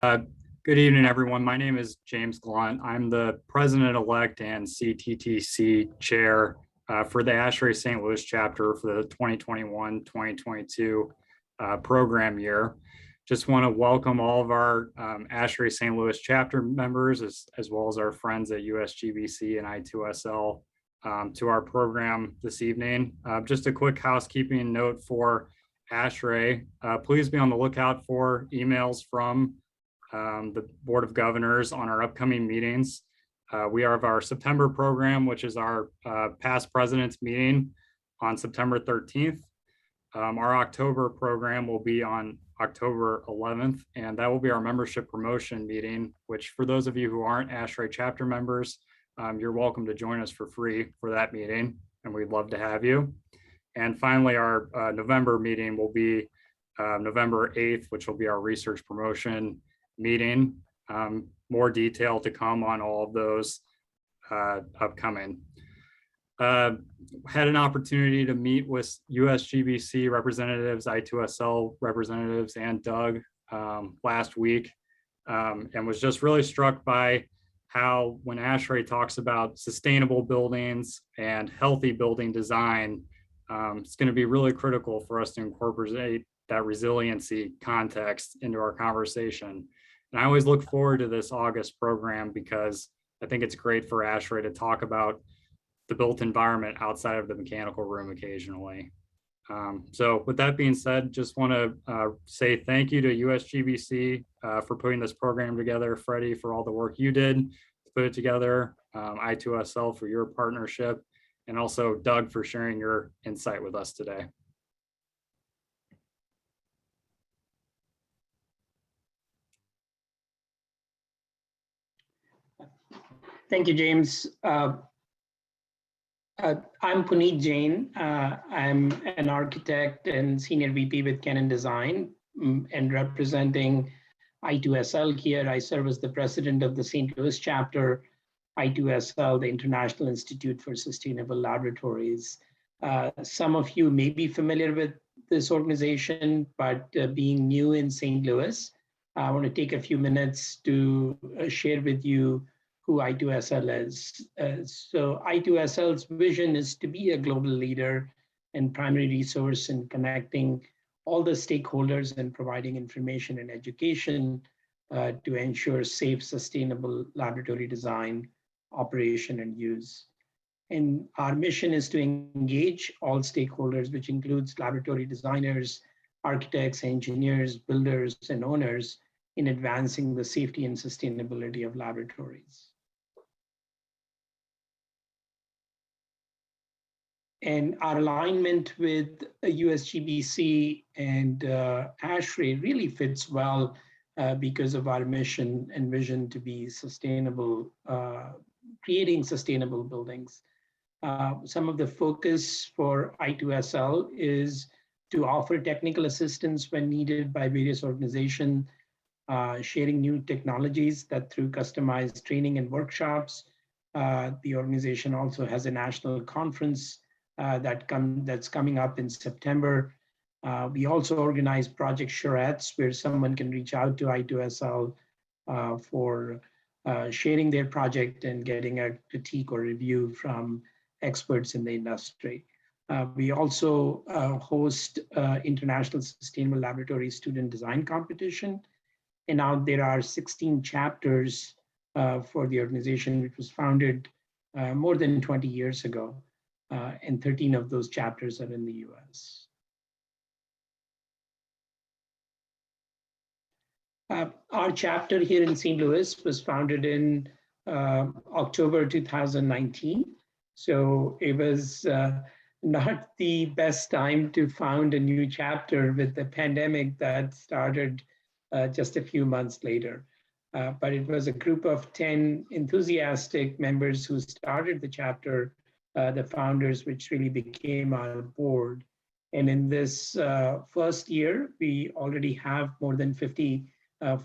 Uh, Good evening, everyone. My name is James Glunt. I'm the president-elect and CTTC chair for the ASHRAE St. Louis chapter for the 2021-2022 program year. Just want to welcome all of our ASHRAE St. Louis chapter members, as well as our friends at USGBC and I2sl to our program this evening. Just a quick housekeeping note for ASHRAE. Please be on the lookout for emails from the Board of Governors on our upcoming meetings. We have our September program, which is our past president's meeting on September 13th. Our October program will be on October 11th, and that will be our membership promotion meeting, which for those of you who aren't ASHRAE chapter members, you're welcome to join us for free for that meeting, and we'd love to have you. And finally, our November meeting will be November 8th, which will be our research promotion meeting. More detail to come on all of those upcoming. Had an opportunity to meet with USGBC representatives, I2sl representatives, and Doug last week, and was just really struck by how when ASHRAE talks about sustainable buildings and healthy building design, it's going to be really critical for us to incorporate that resiliency context into our conversation. And I always look forward to this August program because I think it's great for ASHRAE to talk about the built environment outside of the mechanical room occasionally. So with that being said, just want to say thank you to USGBC for putting this program together, Freddie for all the work you did to put it together, I2sl for your partnership, and also Doug for sharing your insight with us today. Thank you, James. I'm Puneet Jain. I'm an architect and senior VP with Canon Design and representing I2sl here. I serve as the president of the St. Louis chapter, I2sl, the International Institute for Sustainable Laboratories. Some of you may be familiar with this organization, but being new in St. Louis, I want to take a few minutes to share with you who I2sl is. So I2sl's vision is to be a global leader and primary resource in connecting all the stakeholders and providing information and education to ensure safe, sustainable laboratory design, operation, and use. And our mission is to engage all stakeholders, which includes laboratory designers, architects, engineers, builders, and owners in advancing the safety and sustainability of laboratories. And our alignment with USGBC and ASHRAE really fits well because of our mission and vision to be sustainable, creating sustainable buildings. Some of the focus for I2sl is to offer technical assistance when needed by various organizations, sharing new technologies that through customized training and workshops. The organization also has a national conference that's coming up in September. We also organize project charrettes where someone can reach out to I2sl for sharing their project and getting a critique or review from experts in the industry. We also host International Sustainable Laboratory Student Design Competition. And now there are 16 chapters for the organization, which was founded more than 20 years ago. And 13 of those chapters are in the US. Our chapter here in St. Louis was founded in October 2019. So it was not the best time to found a new chapter with the pandemic that started just a few months later. But it was a group of 10 enthusiastic members who started the chapter, the founders, which really became our board. And in this first year, we already have more than 50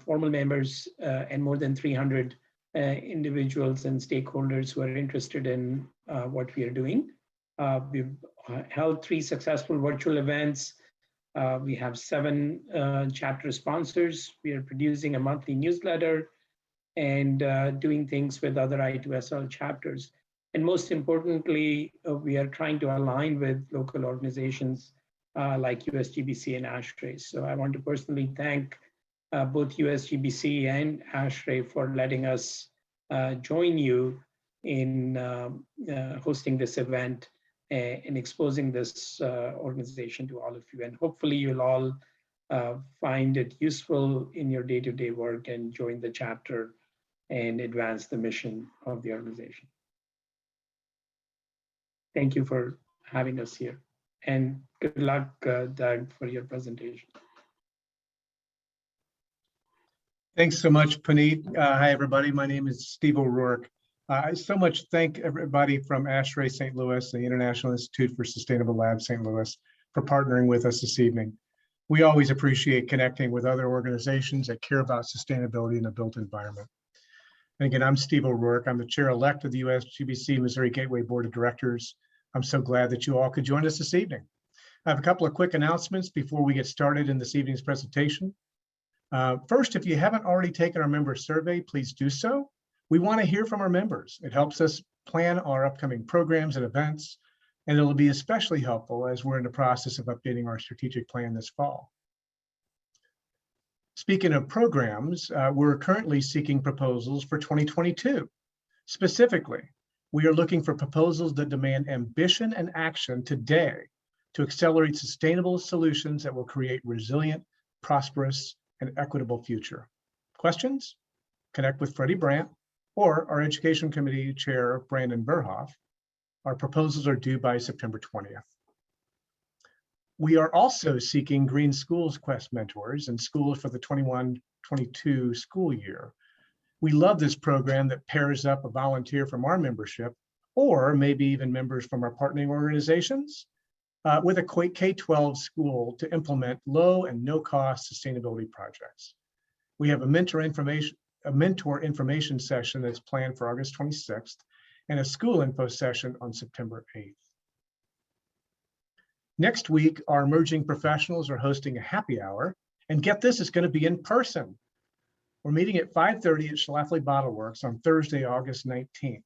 formal members and more than 300 individuals and stakeholders who are interested in what we are doing. We've held 3 successful virtual events We have 7 chapter sponsors. We are producing a monthly newsletter and doing things with other I2sl chapters. And most importantly, we are trying to align with local organizations like USGBC and ASHRAE. So I want to personally thank both USGBC and ASHRAE for letting us join you in hosting this event and exposing this organization to all of you. And hopefully you'll all find it useful in your day-to-day work and join the chapter and advance the mission of the organization. Thank you for having us here. And good luck, Doug, for your presentation. Thanks so much, Puneet. Hi, everybody. My name is Steve O'Rourke. I so much thank everybody from ASHRAE St. Louis, the International Institute for Sustainable Labs St. Louis, for partnering with us this evening. We always appreciate connecting with other organizations that care about sustainability in the built environment. And again, I'm Steve O'Rourke. I'm the chair-elect of the USGBC-Missouri Gateway Board of Directors. I'm so glad that you all could join us this evening. I have a couple of quick announcements before we get started in this evening's presentation. First, if you haven't already taken our member survey, please do so. We want to hear from our members. It helps us plan our upcoming programs and events, and it'll be especially helpful as we're in the process of updating our strategic plan this fall. Speaking of programs, we're currently seeking proposals for 2022. Specifically, we are looking for proposals that demand ambition and action today to accelerate sustainable solutions that will create resilient, prosperous, and equitable future. Questions? Connect with Freddie Brandt or our Education Committee Chair, Brandon Burhoff. Our proposals are due by September 20th. We are also seeking Green Schools Quest mentors and schools for the 21-22 school year. We love this program that pairs up a volunteer from our membership, or maybe even members from our partnering organizations, with a K-12 school to implement low and no-cost sustainability projects. We have a mentor information session that's planned for August 26th and a school info session on September 8th. Next week, our emerging professionals are hosting a happy hour, and get this, it's going to be in person. We're meeting at 5:30 at Schlafly Bottle Works on Thursday, August 19th.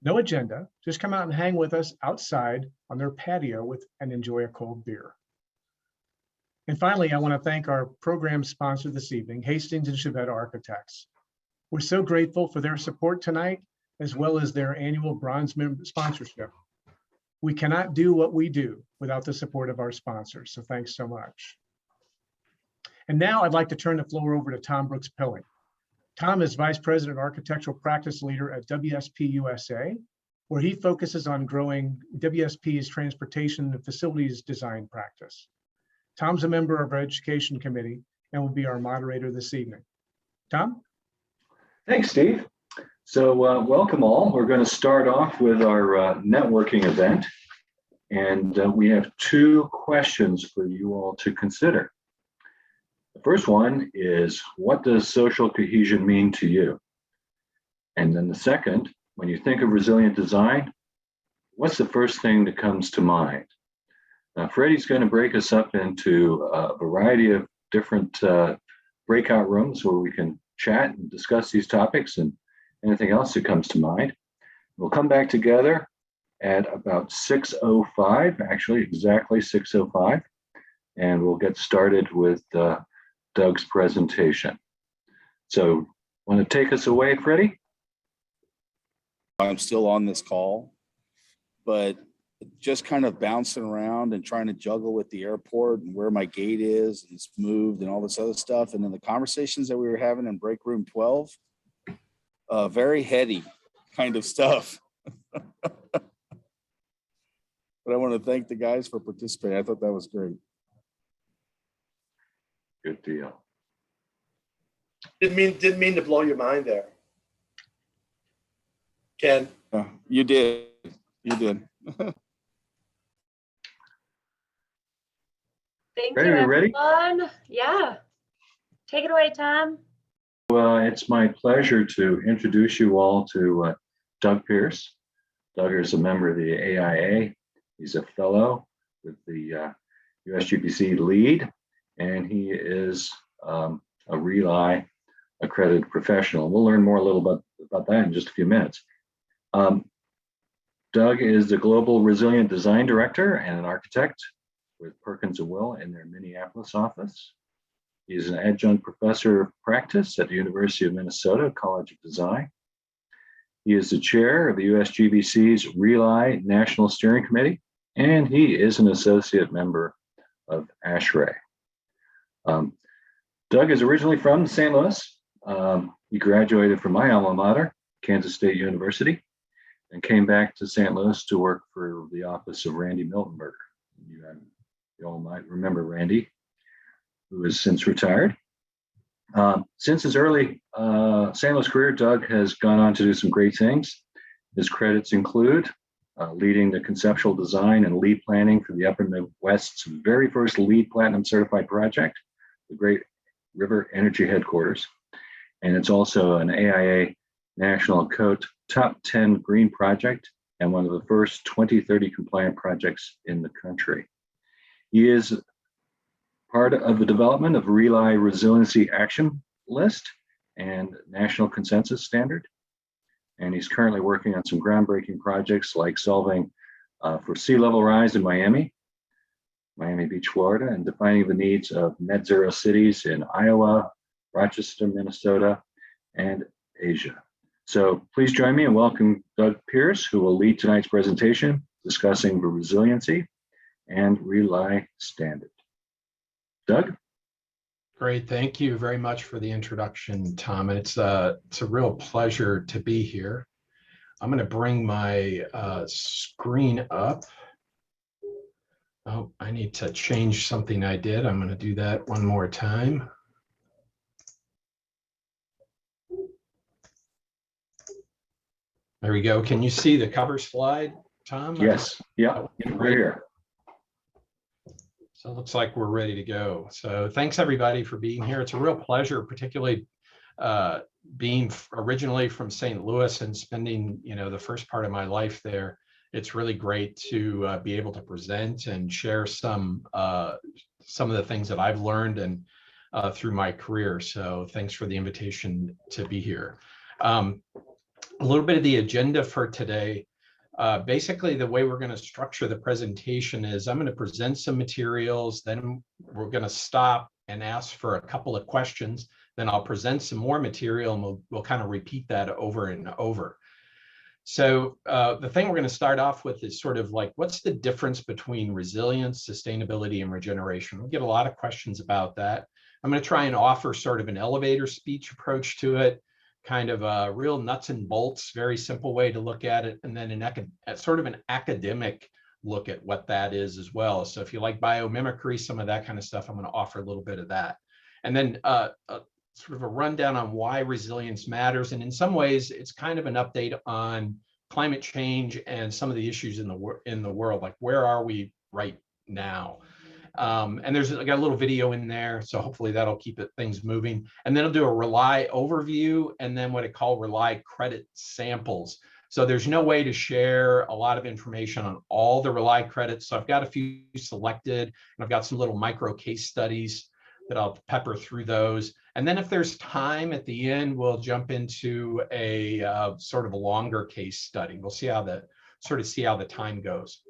No agenda, just come out and hang with us outside on their patio and enjoy a cold beer. And finally, I want to thank our program sponsor this evening, Hastings and Chevette Architects. We're so grateful for their support tonight, as well as their annual bronze sponsorship. We cannot do what we do without the support of our sponsors, so thanks so much. And now I'd like to turn the floor over to Tom Brooks-Pilling. Tom is Vice President Architectural Practice Leader at WSP USA, where he focuses on growing WSP's transportation and facilities design practice. Tom's a member of our Education Committee and will be our moderator this evening. Tom? Thanks, Steve. So welcome all. We're going to start off with our networking event. And we have 2 questions for you all to consider. The first one is, what does social cohesion mean to you? And then the second, when you think of resilient design, what's the first thing that comes to mind? Freddie's going to break us up into a variety of different breakout rooms where we can chat and discuss these topics and anything else that comes to mind. We'll come back together at about 6:05, actually exactly 6:05, and we'll get started with Doug's presentation. So, want to take us away, Freddie? I'm still on this call, but just kind of bouncing around and trying to juggle with the airport and where my gate is, and it's moved and all this other stuff. And then the conversations that we were having in break room 12, very heady kind of stuff. But I want to thank the guys for participating. I thought that was great. Good deal. Didn't mean to blow your mind there, Ken. You did. You did. Thank Ready, you, we ready? everyone. Yeah. Take it away, Tom. It's my pleasure to introduce you all to Doug Pierce. Doug is a member of the AIA. He's a fellow with the USGBC lead, and he is a RELi accredited professional. We'll learn more a little bit about that in just a few minutes. Doug is the Global Resilient Design Director and an architect with Perkins+Will in their Minneapolis office. He is an adjunct professor of practice at the University of Minnesota College of Design. He is the chair of the USGBC's RELi National Steering Committee, and he is an associate member of ASHRAE. Doug is originally from St. Louis. He graduated from my alma mater, Kansas State University, and came back to St. Louis to work for the office of Randy Miltenberger. You all might remember Randy, who has since retired. Since his early St. Louis career, Doug has gone on to do some great things. His credits include leading the conceptual design and lead planning for the Upper Midwest's very first LEED Platinum certified project, the Great River Energy Headquarters. And it's also an AIA National Code Top 10 Green Project and one of the first 2030 compliant projects in the country. He is part of the development of RELi Resiliency Action List and National Consensus Standard. And he's currently working on some groundbreaking projects like solving for sea level rise in Miami Beach, Florida, and defining the needs of net zero cities in Iowa, Rochester, Minnesota, and Asia. So please join me and welcome Doug Pierce, who will lead tonight's presentation discussing the resiliency and RELi standard. Doug? Great, thank you very much for the introduction, Tom. And it's a real pleasure to be here. I'm going to bring my screen up. Oh, I need to change something I did. I'm going to do that one more time. There we go. Can you see the cover slide, Tom? Yes. Yeah, right here. So it looks like we're ready to go. So thanks everybody for being here. It's a real pleasure, particularly being originally from St. Louis and spending, the first part of my life there. It's really great to be able to present and share some of the things that I've learned and through my career. So thanks for the invitation to be here. A little bit of the agenda for today. Basically, the way we're going to structure the presentation is I'm going to present some materials, then we're going to stop and ask for a couple of questions. Then I'll present some more material and we'll kind of repeat that over and over. So the thing we're going to start off with is sort of like, what's the difference between resilience, sustainability, and regeneration? We'll get a lot of questions about that. I'm going to try and offer sort of an elevator speech approach to it, kind of a real nuts and bolts, very simple way to look at it, and then sort of an academic look at what that is as well. So if you like biomimicry, some of that kind of stuff, I'm going to offer a little bit of that. And then sort of a rundown on why resilience matters. And in some ways, it's kind of an update on climate change and some of the issues in the world, like where are we right now? And I got a little video in there, so hopefully that'll keep things moving. And then I'll do a RELi overview and then what I call RELi credit samples. So there's no way to share a lot of information on all the RELi credits. So I've got a few selected, and I've got some little micro case studies that I'll pepper through those. And then if there's time at the end, we'll jump into a sort of a longer case study. We'll see how the time goes.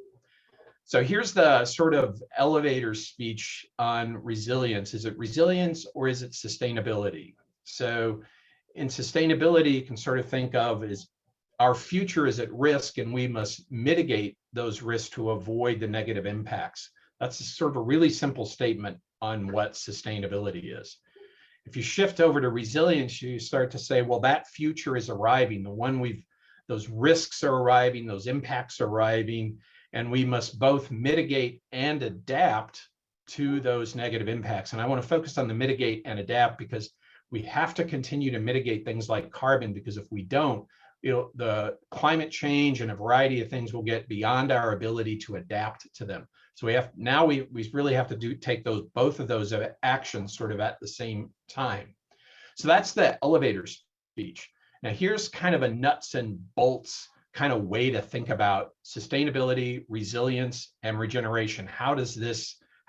So here's the sort of elevator speech on resilience. Is it resilience or is it sustainability? So in sustainability, you can sort of think of as our future is at risk and we must mitigate those risks to avoid the negative impacts. That's sort of a really simple statement on what sustainability is. If you shift over to resilience, you start to say, well, that future is arriving. Those risks are arriving, those impacts are arriving, and we must both mitigate and adapt to those negative impacts. And I want to focus on the mitigate and adapt because we have to continue to mitigate things like carbon, because if we don't, the climate change and a variety of things will get beyond our ability to adapt to them. So we really have to take both of those actions sort of at the same time. So that's the elevator speech. Now here's kind of a nuts and bolts kind of way to think about sustainability, resilience, and regeneration. How does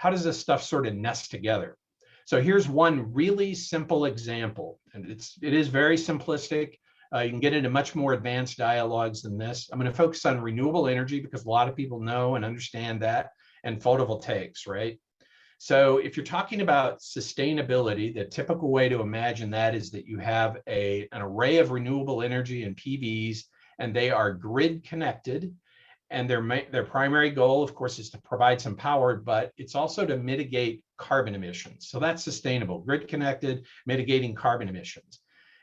how does this stuff sort of nest together? So here's one really simple example, and it is very simplistic. You can get into much more advanced dialogues than this. I'm going to focus on renewable energy because a lot of people know and understand that, and photovoltaics, right? So if you're talking about sustainability, the typical way to imagine that is that you have an array of renewable energy and PVs, and they are grid connected. And their primary goal, of course, is to provide some power, but it's also to mitigate carbon emissions. So that's sustainable, grid connected, mitigating carbon emissions.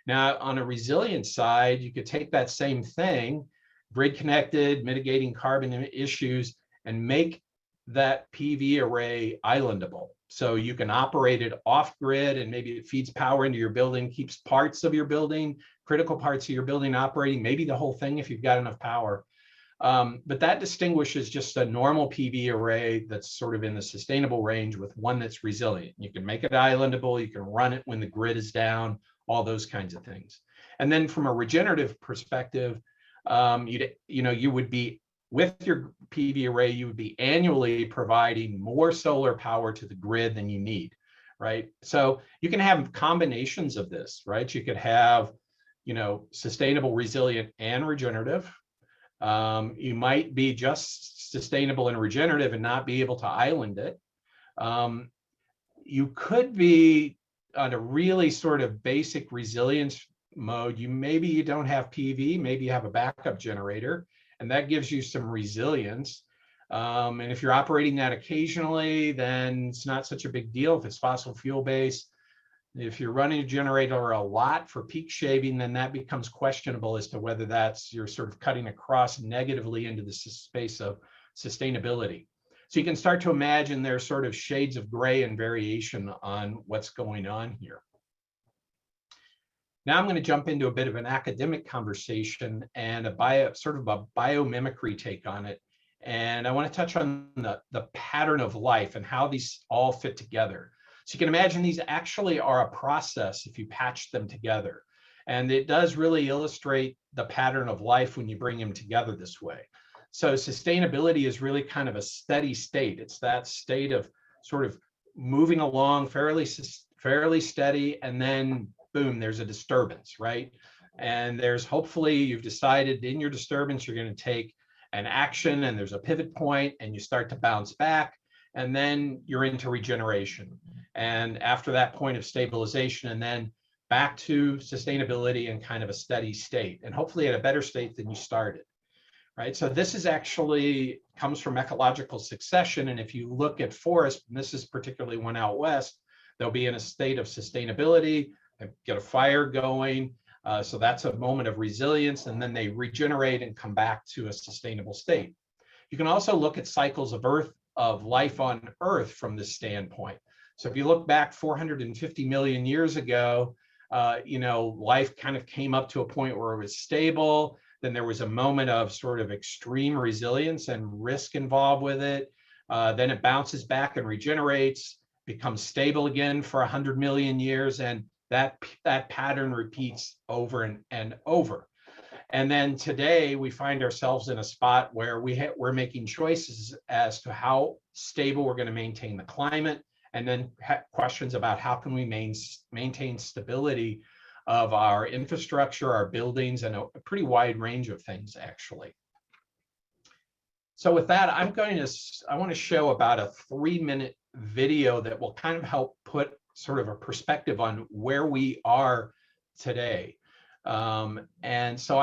Now, on a resilience side, you could take that same thing, grid connected, mitigating carbon issues, and make that PV array islandable. So you can operate it off grid, and maybe it feeds power into your building, keeps parts of your building, critical parts of your building operating, maybe the whole thing if you've got enough power. But that distinguishes just a normal PV array that's sort of in the sustainable range with one that's resilient. You can make it islandable, you can run it when the grid is down, all those kinds of things. And then from a regenerative perspective, you would be, with your PV array, you would be annually providing more solar power to the grid than you need, right? So you can have combinations of this, right? You could have, sustainable, resilient, and regenerative. You might be just sustainable and regenerative and not be able to island it. You could be on a really sort of basic resilience mode. Maybe you don't have PV, maybe you have a backup generator, and that gives you some resilience. And if you're operating that occasionally, then it's not such a big deal if it's fossil fuel based. If you're running a generator a lot for peak shaving, then that becomes questionable as to whether you're sort of cutting across negatively into the space of sustainability. So you can start to imagine there's sort of shades of gray and variation on what's going on here. Now I'm going to jump into a bit of an academic conversation and sort of a biomimicry take on it. And I want to touch on the pattern of life and how these all fit together. So you can imagine these actually are a process if you patch them together. And it does really illustrate the pattern of life when you bring them together this way. So sustainability is really kind of a steady state. It's that state of sort of moving along fairly steady, and then boom, there's a disturbance, right? And hopefully you've decided in your disturbance, you're going to take an action, and there's a pivot point, and you start to bounce back, and then you're into regeneration. And after that point of stabilization, and then back to sustainability and kind of a steady state, and hopefully at a better state than you started, right? So this is actually comes from ecological succession. And if you look at forests, and this is particularly one out west, they'll be in a state of sustainability, they get a fire going. So that's a moment of resilience, and then they regenerate and come back to a sustainable state. You can also look at cycles of life on Earth from this standpoint. So if you look back 450 million years ago, life kind of came up to a point where it was stable. Then there was a moment of sort of extreme resilience and risk involved with it. Then it bounces back and regenerates, becomes stable again for 100 million years, and that pattern repeats over and over. And then today we find ourselves in a spot where we're making choices as to how stable we're going to maintain the climate, and then questions about how can we maintain stability of our infrastructure, our buildings, and a pretty wide range of things, actually. So with that, I want to show about a 3-minute video that will kind of help put sort of a perspective on where we are today. And so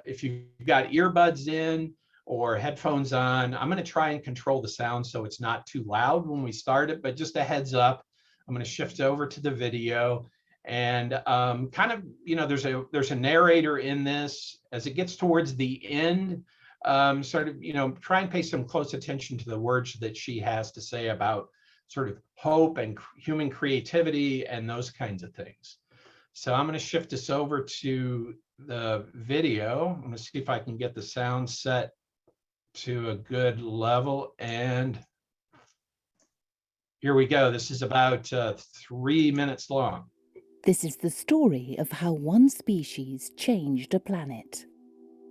if you've got earbuds in or headphones on, I'm going to try and control the sound so it's not too loud when we start it, but just a heads up, I'm going to shift over to the video. And there's a narrator in this. As it gets towards the end, try and pay some close attention to the words that she has to say about sort of hope and human creativity and those kinds of things. So I'm going to shift this over to the video. I'm going to see if I can get the sound set to a good level. And here we go. This is about 3 minutes long. This is the story of how one species changed a planet.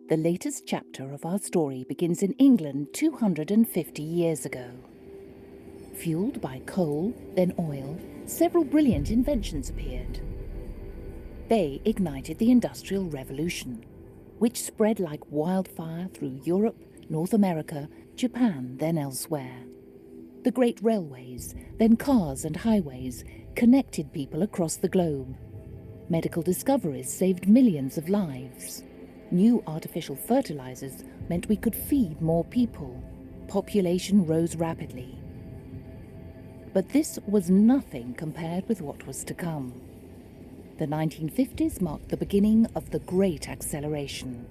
The latest chapter of our story begins in England 250 years ago. Fueled by coal, then oil, several brilliant inventions appeared. They ignited the Industrial Revolution, which spread like wildfire through Europe, North America, Japan, then elsewhere. The great railways, then cars and highways, connected people across the globe. Medical discoveries saved millions of lives. New artificial fertilizers meant we could feed more people. Population rose rapidly. But this was nothing compared with what was to come. The 1950s marked the beginning of the Great Acceleration.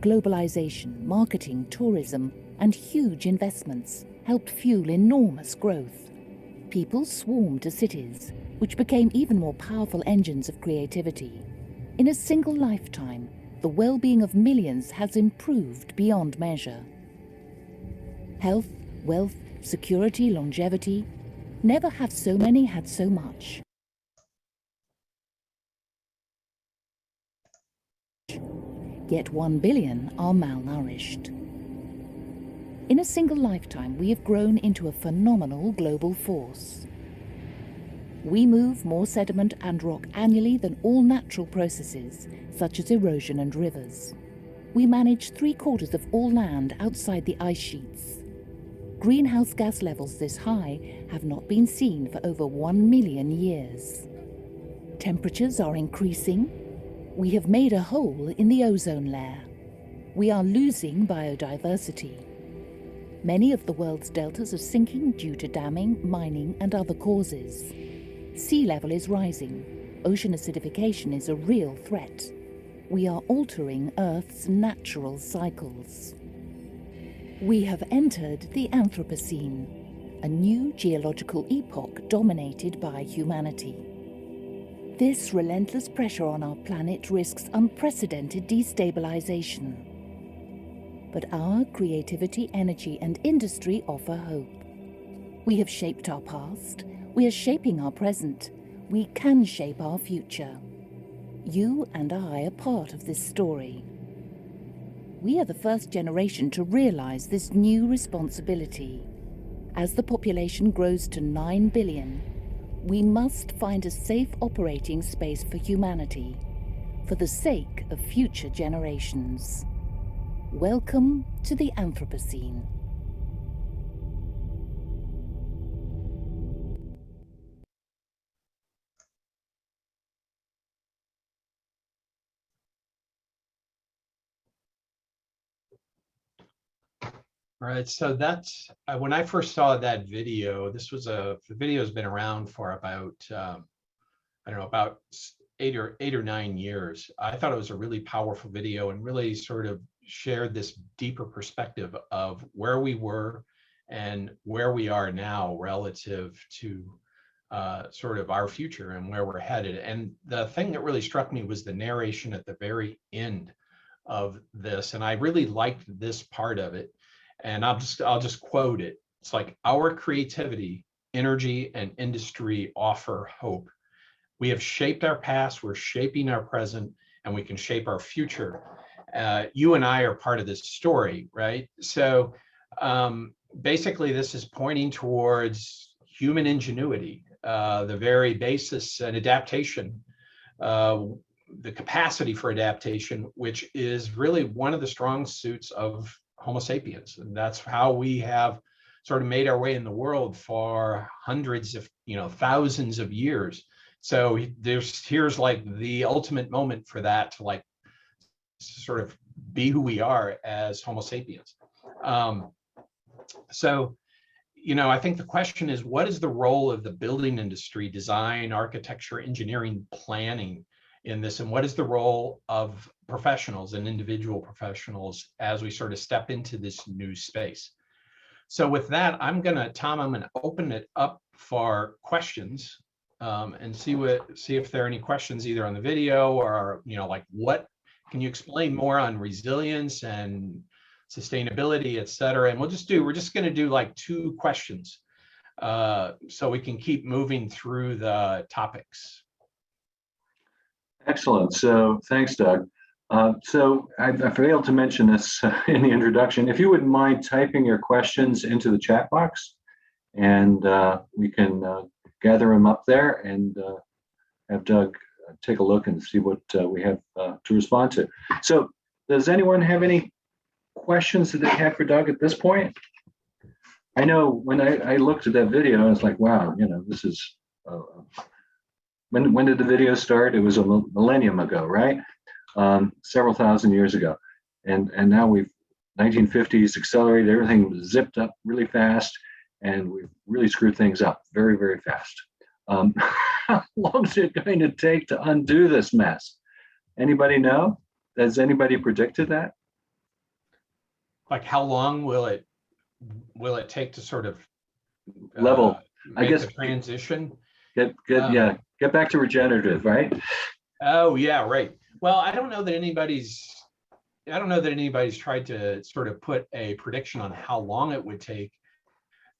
Globalization, marketing, tourism, and huge investments helped fuel enormous growth. People swarmed to cities, which became even more powerful engines of creativity. In a single lifetime, the well-being of millions has improved beyond measure. Health, wealth, security, longevity. Never have so many had so much. Yet 1 billion are malnourished. In a single lifetime, we have grown into a phenomenal global force. We move more sediment and rock annually than all natural processes, such as erosion and rivers. We manage 3/4 of all land outside the ice sheets. Greenhouse gas levels this high have not been seen for over 1 million years. Temperatures are increasing. We have made a hole in the ozone layer. We are losing biodiversity. Many of the world's deltas are sinking due to damming, mining, and other causes. Sea level is rising. Ocean acidification is a real threat. We are altering Earth's natural cycles. We have entered the Anthropocene, a new geological epoch dominated by humanity. This relentless pressure on our planet risks unprecedented destabilization. But our creativity, energy, and industry offer hope. We have shaped our past. We are shaping our present. We can shape our future. You and I are part of this story. We are the first generation to realize this new responsibility. As the population grows to 9 billion, we must find a safe operating space for humanity, for the sake of future generations. Welcome to the Anthropocene. All right, so that's when I first saw that video. The video has been around for about I don't know, about eight or 9 years. I thought it was a really powerful video and really sort of shared this deeper perspective of where we were and where we are now relative to sort of our future and where we're headed. And the thing that really struck me was the narration at the very end of this, and I really liked this part of it. And I'll just quote it. It's like, our creativity, energy, and industry offer hope. We have shaped our past, we're shaping our present, and we can shape our future. You and I are part of this story, right? So basically, this is pointing towards human ingenuity, the very basis and adaptation, the capacity for adaptation, which is really one of the strong suits of Homo sapiens. And that's how we have sort of made our way in the world for hundreds of, thousands of years. So here's like the ultimate moment for that to like sort of be who we are as Homo sapiens. So, I think the question is, what is the role of the building industry, design, architecture, engineering, planning in this, and what is the role of professionals and individual professionals as we sort of step into this new space? So with that, I'm gonna open it up for questions and see if there are any questions either on the video or, like, what can you explain more on resilience and sustainability, et cetera? And we're just gonna do like 2 questions so we can keep moving through the topics. Excellent. So thanks, Doug. So I failed to mention this in the introduction. If you wouldn't mind typing your questions into the chat box, and we can gather them up there and have Doug take a look and see what we have to respond to. So does anyone have any questions that they have for Doug at this point? I know when I looked at that video, I was like, wow, this is, when did the video start? It was a millennium ago, right? Several thousand years ago. And now we've 1950s accelerated, everything was zipped up really fast, and we've really screwed things up very, very fast. How long is it going to take to undo this mess? Anybody know? Has anybody predicted that? Like, how long will it take to sort of level? I make guess the transition. Get back to regenerative, right? Oh yeah, right. Well, I don't know that anybody's tried to sort of put a prediction on how long it would take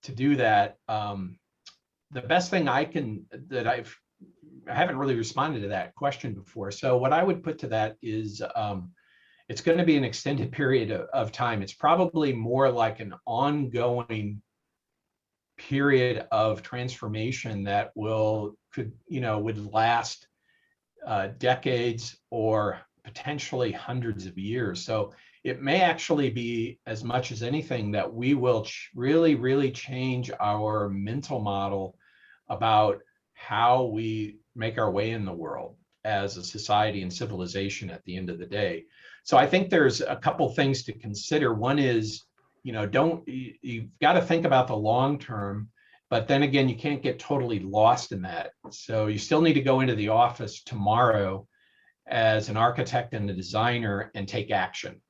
to do that. The best thing I haven't really responded to that question before. So what I would put to that is it's going to be an extended period of time. It's probably more like an ongoing period of transformation that would last decades or potentially hundreds of years. So it may actually be, as much as anything, that we will really, really change our mental model about how we make our way in the world as a society and civilization at the end of the day. So I think there's a couple things to consider. One is, you've got to think about the long term, but then again, you can't get totally lost in that. So you still need to go into the office tomorrow as an architect and a designer and take action,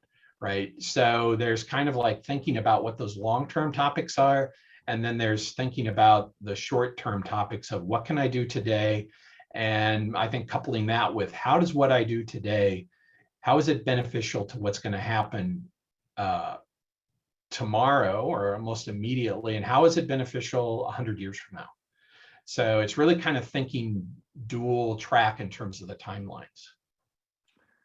right? So there's kind of like thinking about what those long-term topics are, and then there's thinking about the short-term topics of what can I do today? And I think coupling that with how does what I do today, how is it beneficial to what's going to happen tomorrow or almost immediately, and how is it beneficial 100 years from now? So it's really kind of thinking dual track in terms of the timelines.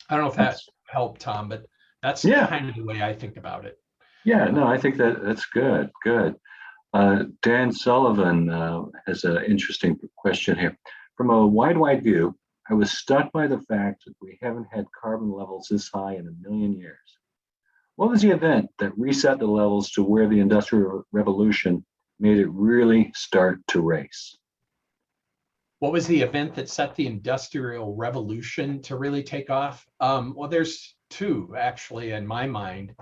I don't know if that helped, Tom, but that's kind of the way I think about it. Yeah, no, I think that's good. Good. Dan Sullivan has an interesting question here. From a wide view, I was struck by the fact that we haven't had carbon levels this high in 1 million years. What was the event that reset the levels to where the Industrial Revolution made it really start to race? What was the event that set the Industrial Revolution to really take off? Well, there's two, actually, in my mind.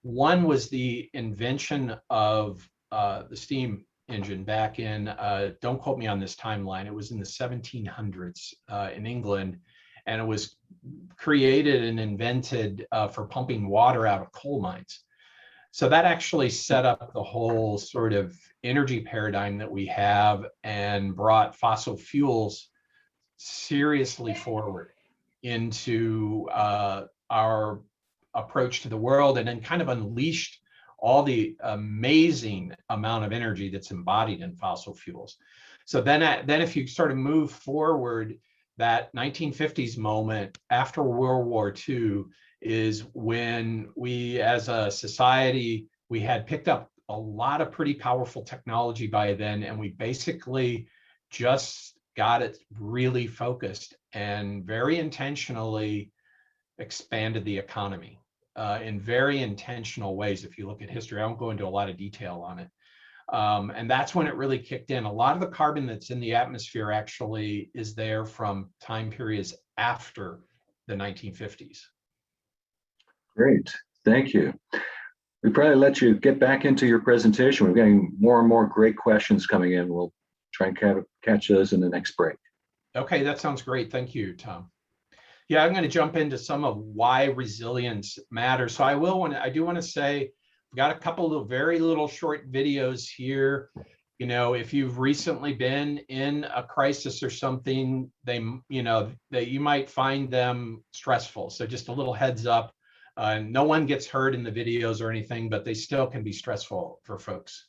One was the invention of the steam engine back in, don't quote me on this timeline, it was in the 1700s in England, and it was created and invented for pumping water out of coal mines. So that actually set up the whole sort of energy paradigm that we have and brought fossil fuels seriously forward into our approach to the world, and then kind of unleashed all the amazing amount of energy that's embodied in fossil fuels. So then if you sort of move forward, that 1950s moment after World War II is when we as a society, we had picked up a lot of pretty powerful technology by then, and we basically just got it really focused and very intentionally expanded the economy in very intentional ways. If you look at history, I won't go into a lot of detail on it. And that's when it really kicked in. A lot of the carbon that's in the atmosphere actually is there from time periods after the 1950s. Great, thank you. We probably let you get back into your presentation. We're getting more and more great questions coming in. We'll try and catch those in the next break. Okay, that sounds great. Thank you, Tom. Yeah, I'm going to jump into some of why resilience matters. So I do want to say, we've got a couple of very little short videos here. If you've recently been in a crisis or something, that you might find them stressful. So just a little heads up. No one gets hurt in the videos or anything, but they still can be stressful for folks.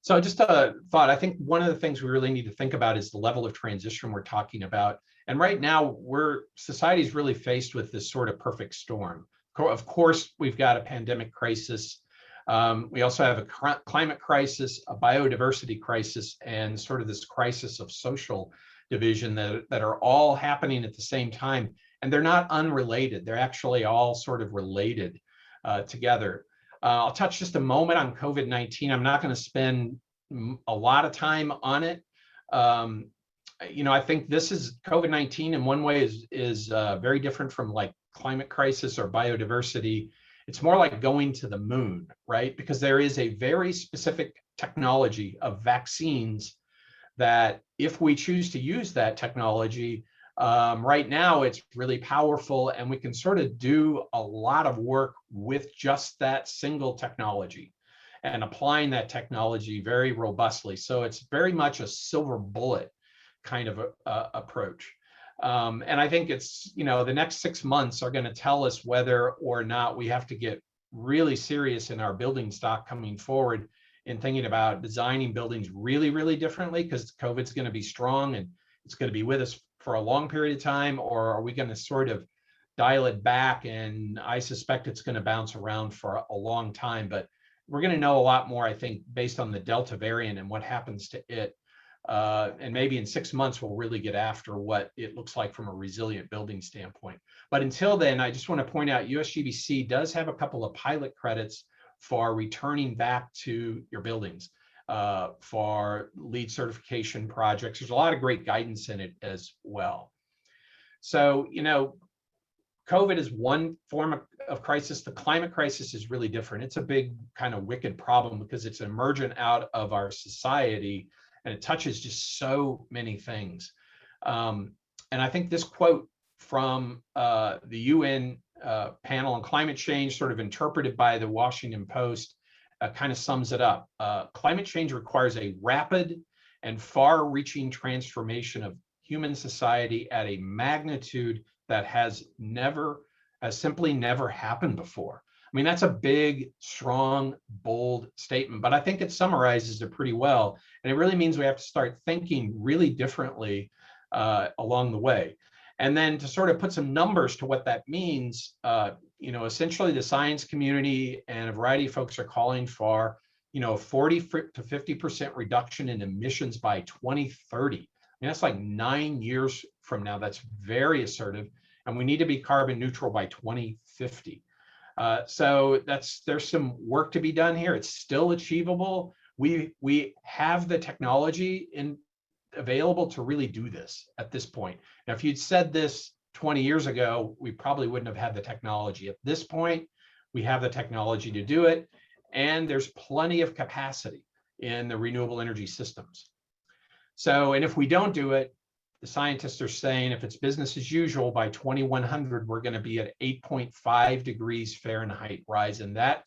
So just a thought, I think one of the things we really need to think about is the level of transition we're talking about. And right now, society is really faced with this sort of perfect storm. Of course, we've got a pandemic crisis. We also have a climate crisis, a biodiversity crisis, and sort of this crisis of social division that are all happening at the same time. And they're not unrelated. They're actually all sort of related together. I'll touch just a moment on COVID-19. I'm not going to spend a lot of time on it. I think this is COVID-19 in one way is very different from like climate crisis or biodiversity. It's more like going to the moon, right? Because there is a very specific technology of vaccines that if we choose to use that technology, right now it's really powerful and we can sort of do a lot of work with just that single technology and applying that technology very robustly. So it's very much a silver bullet kind of approach. And I think it's, the next 6 months are going to tell us whether or not we have to get really serious in our building stock coming forward in thinking about designing buildings really, really differently, because COVID's going to be strong and it's going to be with us for a long period of time, or are we going to sort of dial it back? And I suspect it's going to bounce around for a long time, but we're going to know a lot more, I think, based on the Delta variant and what happens to it. And maybe in 6 months, we'll really get after what it looks like from a resilient building standpoint. But until then, I just want to point out USGBC does have a couple of pilot credits for returning back to your buildings for LEED certification projects. There's a lot of great guidance in it as well. So, COVID is one form of crisis. The climate crisis is really different. It's a big kind of wicked problem because it's emergent out of our society and it touches just so many things. And I think this quote from the UN panel on climate change, sort of interpreted by the Washington Post, kind of sums it up. Climate change requires a rapid and far-reaching transformation of human society at a magnitude that has simply never happened before. I mean, that's a big, strong, bold statement, but I think it summarizes it pretty well. And it really means we have to start thinking really differently along the way. And then to sort of put some numbers to what that means, essentially the science community and a variety of folks are calling for, 40 to 50% reduction in emissions by 2030. I mean, that's like 9 years from now. That's very assertive. And we need to be carbon neutral by 2050. So there's some work to be done here. It's still achievable. We have the technology available to really do this at this point. Now, if you'd said this 20 years ago, we probably wouldn't have had the technology. At this point, we have the technology to do it, and there's plenty of capacity in the renewable energy systems. So, and if we don't do it, the scientists are saying if it's business as usual, by 2100, we're going to be at 8.5 degrees Fahrenheit rise. And that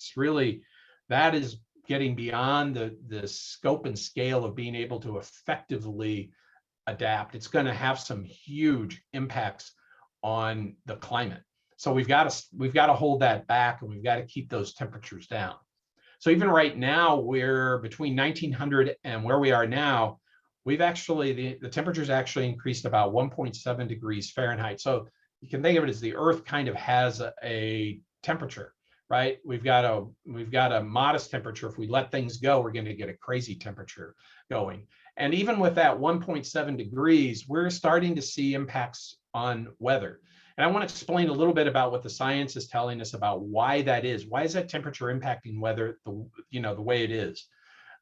is getting beyond the scope and scale of being able to effectively adapt. It's going to have some huge impacts on the climate. So we've got to hold that back, and we've got to keep those temperatures down. So even right now, we're between 1900 and where we are now, we've actually, the temperature's actually increased about 1.7 degrees Fahrenheit. So you can think of it as the Earth kind of has a temperature, right? We've got a modest temperature. If we let things go, we're going to get a crazy temperature going. And even with that 1.7 degrees, we're starting to see impacts on weather. And I want to explain a little bit about what the science is telling us about why that is. Why is that temperature impacting weather the way it is?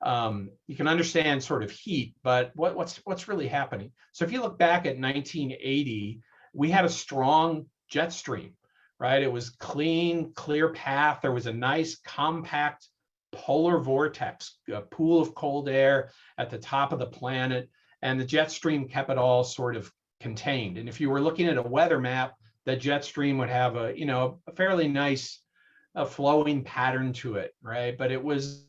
You can understand sort of heat, but what's really happening? So if you look back at 1980, we had a strong jet stream, right? It was clean, clear path. There was a nice, compact polar vortex, a pool of cold air at the top of the planet, and the jet stream kept it all sort of contained. And if you were looking at a weather map, the jet stream would have a fairly nice flowing pattern to it, right? But it was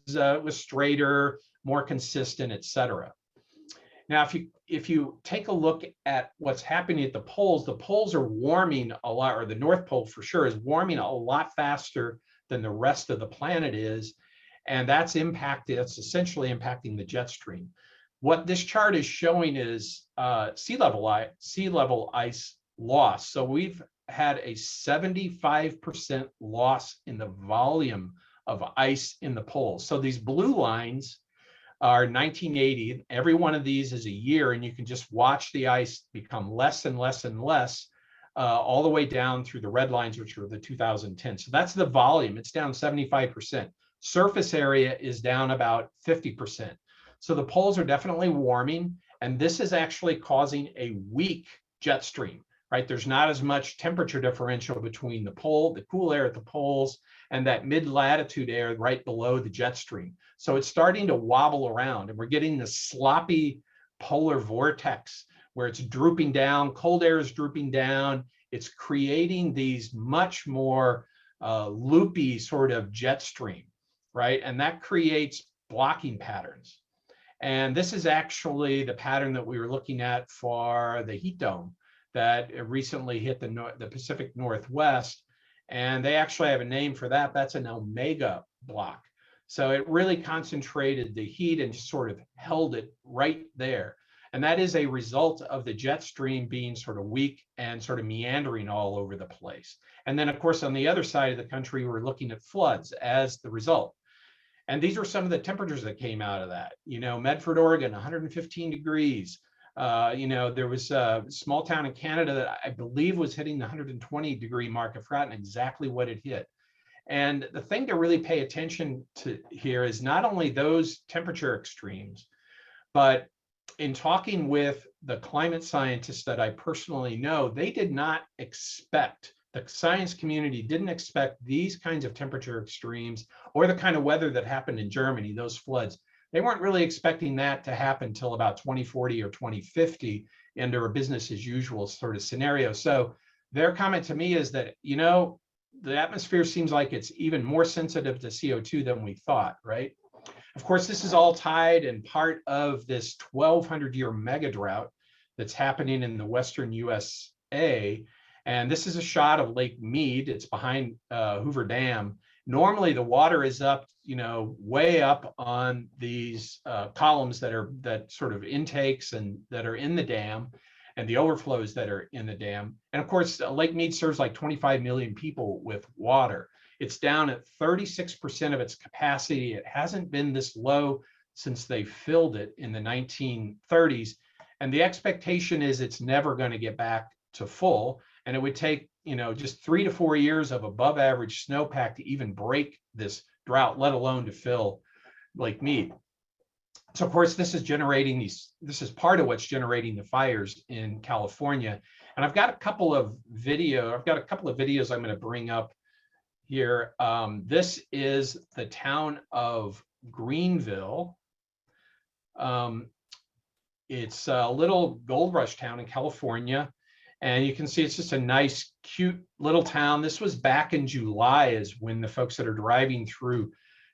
straighter, more consistent, etc. Now, if you take a look at what's happening at the poles are warming a lot, or the North Pole for sure is warming a lot faster than the rest of the planet is, and that's essentially impacting the jet stream. What this chart is showing is sea level ice loss. So we've had a 75% loss in the volume of ice in the poles. So these blue lines are 1980. Every one of these is a year, and you can just watch the ice become less and less and less all the way down through the red lines, which are the 2010. So that's the volume. It's down 75%. Surface area is down about 50%. So the poles are definitely warming, and this is actually causing a weak jet stream, right? There's not as much temperature differential between the cool air at the poles, and that mid-latitude air right below the jet stream. So it's starting to wobble around, and we're getting this sloppy polar vortex where it's drooping down, cold air is drooping down. It's creating these much more loopy sort of jet stream, right? And that creates blocking patterns. And this is actually the pattern that we were looking at for the heat dome that recently hit the Pacific Northwest. And they actually have a name for that. That's an omega block. So it really concentrated the heat and just sort of held it right there. And that is a result of the jet stream being sort of weak and sort of meandering all over the place. And then, of course, on the other side of the country, we're looking at floods as the result. And these were some of the temperatures that came out of that. You know, Medford, Oregon, 115 degrees. You know, there was a small town in Canada that I believe was hitting the 120-degree mark. I've forgotten exactly what it hit. And the thing to really pay attention to here is not only those temperature extremes, but in talking with the climate scientists that I personally know, they did not expect, the science community didn't expect these kinds of temperature extremes or the kind of weather that happened in Germany, those floods. They weren't really expecting that to happen until about 2040 or 2050 under a business as usual sort of scenario. So their comment to me is that, you know, the atmosphere seems like it's even more sensitive to CO2 than we thought, right? Of course, this is all tied and part of this 1,200-year mega drought that's happening in the Western USA. And this is a shot of Lake Mead. It's behind Hoover Dam. Normally, the water is up, you know, way up on these columns that sort of intakes and that are in the dam, and the overflows that are in the dam. And of course, Lake Mead serves like 25 million people with water. It's down at 36% of its capacity. It hasn't been this low since they filled it in the 1930s. And the expectation is it's never going to get back to full. And it would take, you know, just 3 to 4 years of above average snowpack to even break this drought, let alone to fill Lake Mead. So of course, this is part of what's generating the fires in California. And I've got a couple of videos I'm going to bring up here. This is the town of Greenville. It's a little gold rush town in California. And you can see it's just a nice, cute little town. This was back in July is when the folks that are driving through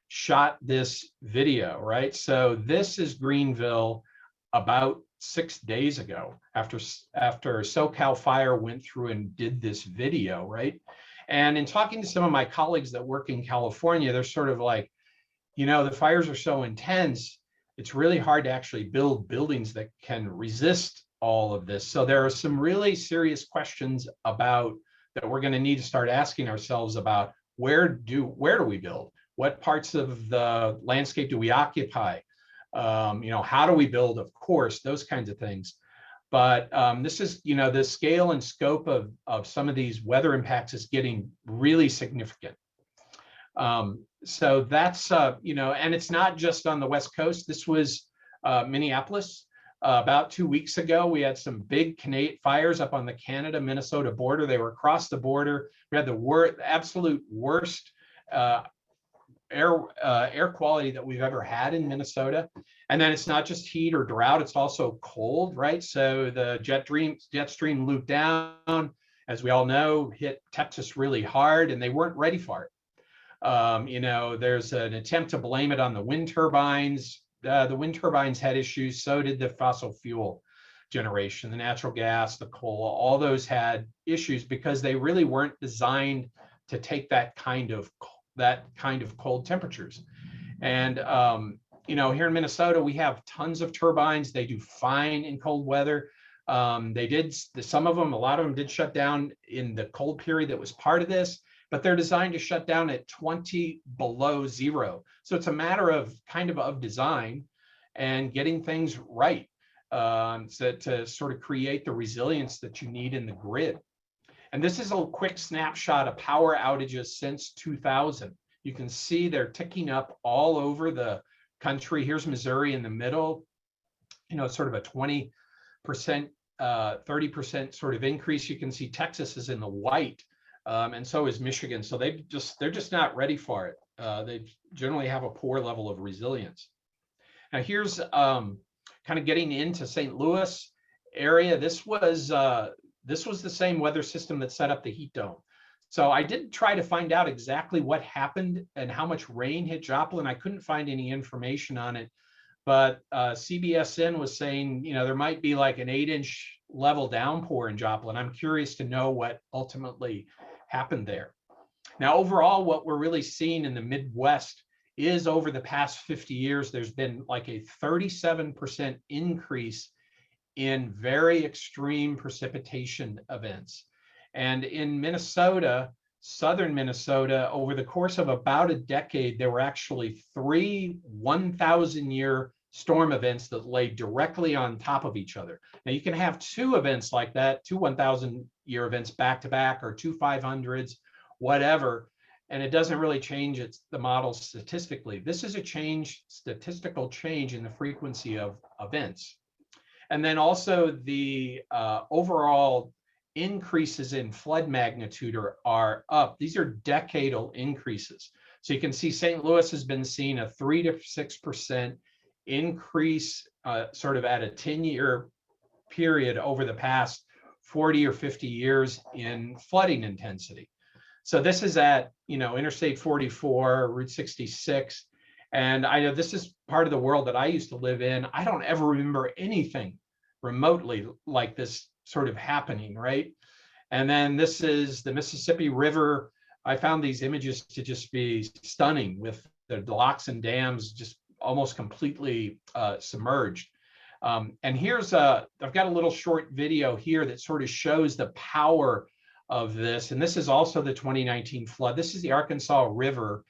shot this video, right? So this is Greenville about 6 days ago after SoCal Fire went through and did this video, right? And in talking to some of my colleagues that work in California, they're sort of like, you know, the fires are so intense, it's really hard to actually build buildings that can resist all of this. So there are some really serious questions about that we're going to need to start asking ourselves about where do we build? What parts of the landscape do we occupy? You know, how do we build? Of course, those kinds of things. But this is, you know, the scale and scope of some of these weather impacts is getting really significant. So that's, you know, and it's not just on the West Coast. This was Minneapolis. About 2 weeks ago, we had some big fires up on the Canada-Minnesota border. They were across the border. We had the absolute worst air quality that we've ever had in Minnesota. And then it's not just heat or drought, it's also cold, right? So the jet stream loop down, as we all know, hit Texas really hard, and they weren't ready for it. You know, there's an attempt to blame it on the wind turbines. The wind turbines had issues, so did the fossil fuel generation, the natural gas, the coal, all those had issues because they really weren't designed to take that kind of cold temperatures. And you know, here in Minnesota, we have tons of turbines. They do fine in cold weather. Some of them, a lot of them did shut down in the cold period that was part of this, but they're designed to shut down at 20 below zero. So it's a matter of of design and getting things right to sort of create the resilience that you need in the grid. And this is a quick snapshot of power outages since 2000. You can see they're ticking up all over the country. Here's Missouri in the middle, sort of a 20%, 30% sort of increase. You can see Texas is in the white, and so is Michigan. So they're just not ready for it. They generally have a poor level of resilience. Now here's kind of getting into St. Louis area. This was the same weather system that set up the heat dome. So I did try to find out exactly what happened and how much rain hit Joplin. I couldn't find any information on it, but CBSN was saying, there might be like an 8-inch level downpour in Joplin. I'm curious to know what ultimately happened there. Now, overall, what we're really seeing in the Midwest is over the past 50 years, there's been like a 37% increase in very extreme precipitation events. And in Minnesota, southern Minnesota, over the course of about a decade, there were actually 3 1,000-year storm events that lay directly on top of each other. Now you can have 2 events like that, 2 1,000-year events back to back, or 2 500s, whatever, and it doesn't really change the model statistically. This is a statistical change in the frequency of events. And then also the overall increases in flood magnitude are up. These are decadal increases. So you can see St. Louis has been seeing a 3 to 6% increase sort of at a 10-year period over the past 40 or 50 years in flooding intensity. So this is at, Interstate 44, Route 66. And I know this is part of the world that I used to live in. I don't ever remember anything remotely like this sort of happening, right? And then this is the Mississippi River. I found these images to just be stunning, with the locks and dams just almost completely submerged. And here's I've got a little short video here that sort of shows the power of this. And this is also the 2019 flood. This is the Arkansas River.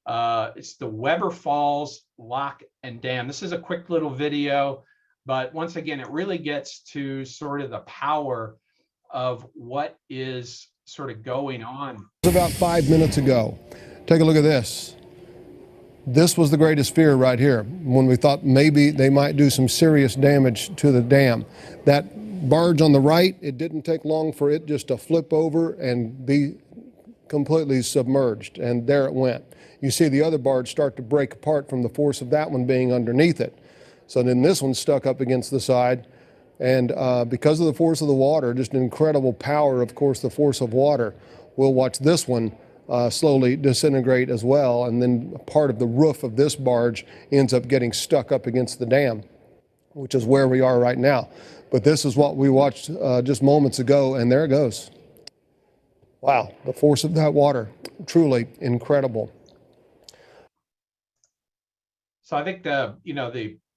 It's the Weber Falls Lock and Dam. This is a quick little video, but once again, it really gets to sort of the power of what is sort of going on. About 5 minutes ago. Take a look at this. This was the greatest fear right here, when we thought maybe they might do some serious damage to the dam. That barge on the right, it didn't take long for it just to flip over and be completely submerged, and there it went. You see the other barge start to break apart from the force of that one being underneath it. So then this one stuck up against the side, and because of the force of the water, just an incredible power, of course, the force of water, we'll watch this one slowly disintegrate as well, and then part of the roof of this barge ends up getting stuck up against the dam, which is where we are right now. But this is what we watched just moments ago, and there it goes. Wow, the force of that water, truly incredible. So I think the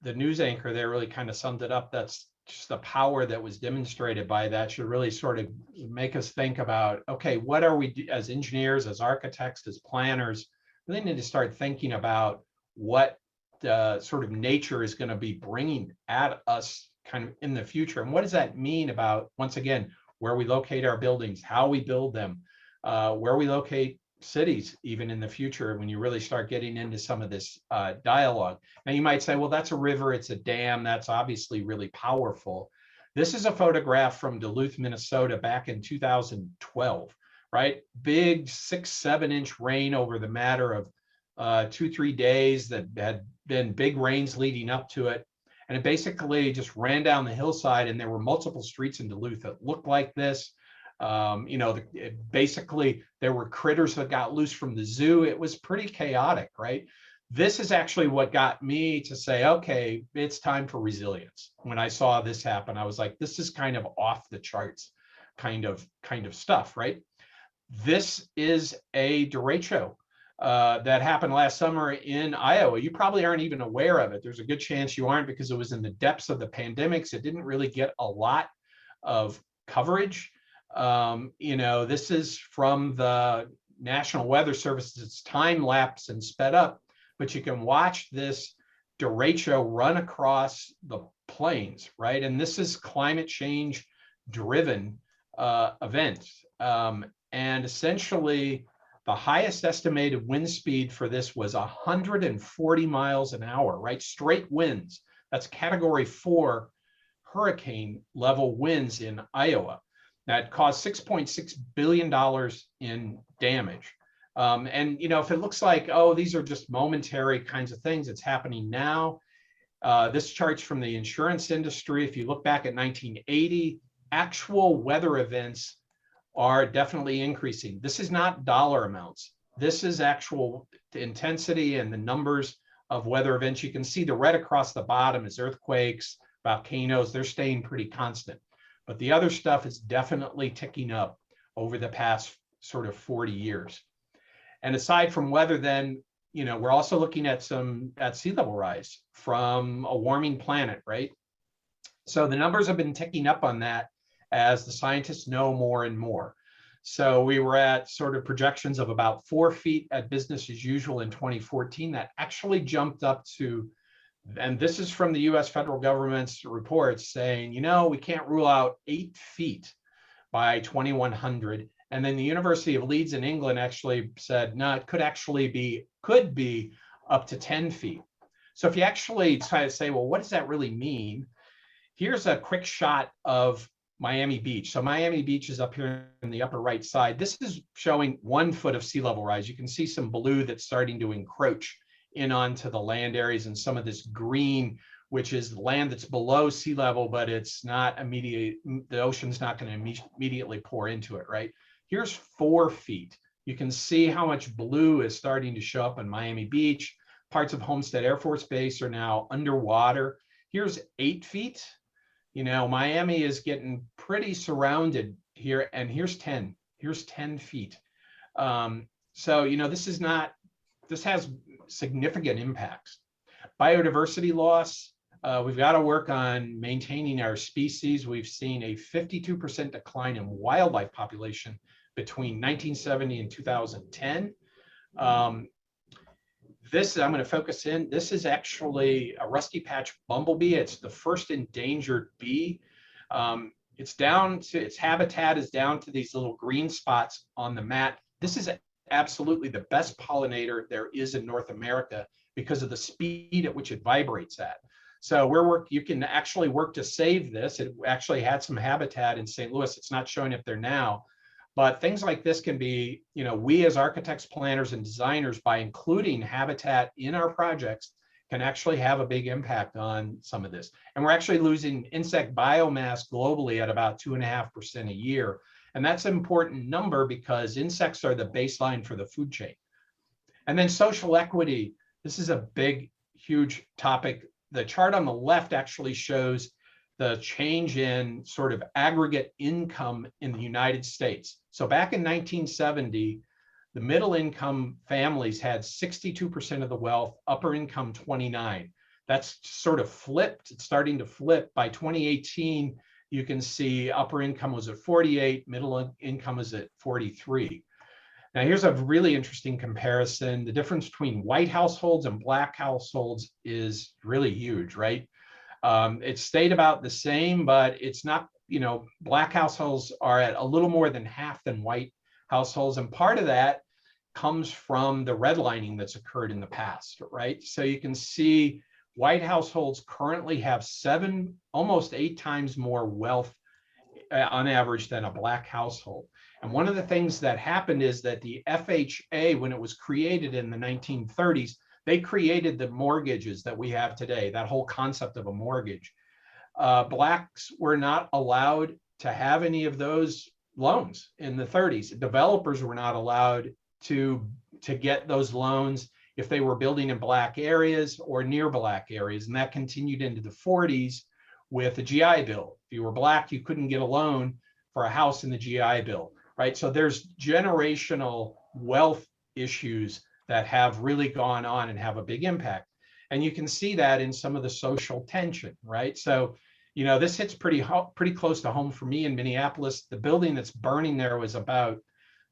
news anchor there really kind of summed it up. That's just the power that was demonstrated by that should really sort of make us think about, okay, what are we as engineers, as architects, as planners, really need to start thinking about what sort of nature is going to be bringing at us kind of in the future. And what does that mean about, once again, where we locate our buildings, how we build them, where we locate cities even in the future, when you really start getting into some of this dialogue. Now you might say, well, that's a river, it's a dam, that's obviously really powerful. This is a photograph from Duluth, Minnesota back in 2012, right? Big 6-7 inch rain over the matter of 2-3 days that had been big rains leading up to it. And it basically just ran down the hillside, and there were multiple streets in Duluth that looked like this. Basically there were critters that got loose from the zoo. It was pretty chaotic, right? This is actually what got me to say, okay, it's time for resilience. When I saw this happen, I was like, this is kind of off the charts kind of stuff, right? This is a derecho that happened last summer in Iowa. You probably aren't even aware of it. There's a good chance you aren't, because it was in the depths of the pandemics. It didn't really get a lot of coverage. This is from the National Weather Service. It's time lapse and sped up, but you can watch this derecho run across the plains, right? And this is climate change driven event. And essentially the highest estimated wind speed for this was 140 miles an hour, right? Straight winds. That's category 4 hurricane level winds in Iowa. That caused $6.6 billion in damage. And you know, if it looks like, oh, these are just momentary kinds of things, it's happening now. This chart's from the insurance industry. If you look back at 1980, actual weather events are definitely increasing. This is not dollar amounts. This is actual intensity and the numbers of weather events. You can see the red across the bottom is earthquakes, volcanoes. They're staying pretty constant. But the other stuff is definitely ticking up over the past sort of 40 years. And aside from weather, then, you know, we're also looking at sea level rise from a warming planet, right? So the numbers have been ticking up on that as the scientists know more and more. So we were at sort of projections of about 4 feet at business as usual in 2014. That actually jumped up to, and this is from the US federal government's reports saying, you know, we can't rule out 8 feet by 2100. And then the University of Leeds in England actually said, no, it could be up to 10 feet. So if you actually try to say, well, what does that really mean? Here's a quick shot of Miami Beach. So Miami Beach is up here in the upper right side. This is showing 1 foot of sea level rise. You can see some blue that's starting to encroach in onto the land areas, and some of this green, which is land that's below sea level, but it's not immediate, the ocean's not going to immediately pour into it, right? Here's 4 feet. You can see how much blue is starting to show up in Miami Beach. Parts of Homestead Air Force Base are now underwater. Here's 8 feet. You know, Miami is getting pretty surrounded here, and here's 10. Here's 10 feet. So, you know, this has significant impacts. Biodiversity loss, we've got to work on maintaining our species. We've seen a 52% decline in wildlife population between 1970 and 2010. This, I'm going to focus in, this is actually a rusty patch bumblebee. It's the first endangered bee. It's down to, its habitat is down to these little green spots on the mat. This is absolutely the best pollinator there is in North America because of the speed at which it vibrates at. So you can actually work to save this. It actually had some habitat in St. Louis. It's not showing up there now. But things like this can be, you know, we as architects, planners, and designers, by including habitat in our projects, can actually have a big impact on some of this. And we're actually losing insect biomass globally at about 2.5% a year. And that's an important number because insects are the baseline for the food chain. And then social equity. This is a big, huge topic. The chart on the left actually shows the change in sort of aggregate income in the United States. So back in 1970, the middle income families had 62% of the wealth, upper income 29%. That's sort of flipped. It's starting to flip. By 2018, you can see upper income was at 48, middle income is at 43. Now here's a really interesting comparison. The difference between white households and black households is really huge, right? It's stayed about the same, but it's not, you know, black households are at a little more than half than white households. And part of that comes from the redlining that's occurred in the past, right? So you can see white households currently have almost 8 times more wealth on average than a black household. And one of the things that happened is that the FHA, when it was created in the 1930s, they created the mortgages that we have today, that whole concept of a mortgage. Blacks were not allowed to have any of those loans in the 30s. Developers were not allowed to get those loans if they were building in black areas or near black areas. And that continued into the 40s with the GI Bill. If you were black, you couldn't get a loan for a house in the GI Bill, right? So there's generational wealth issues that have really gone on and have a big impact. And you can see that in some of the social tension, right? So, you know, this hits pretty close to home for me in Minneapolis. The building that's burning there was about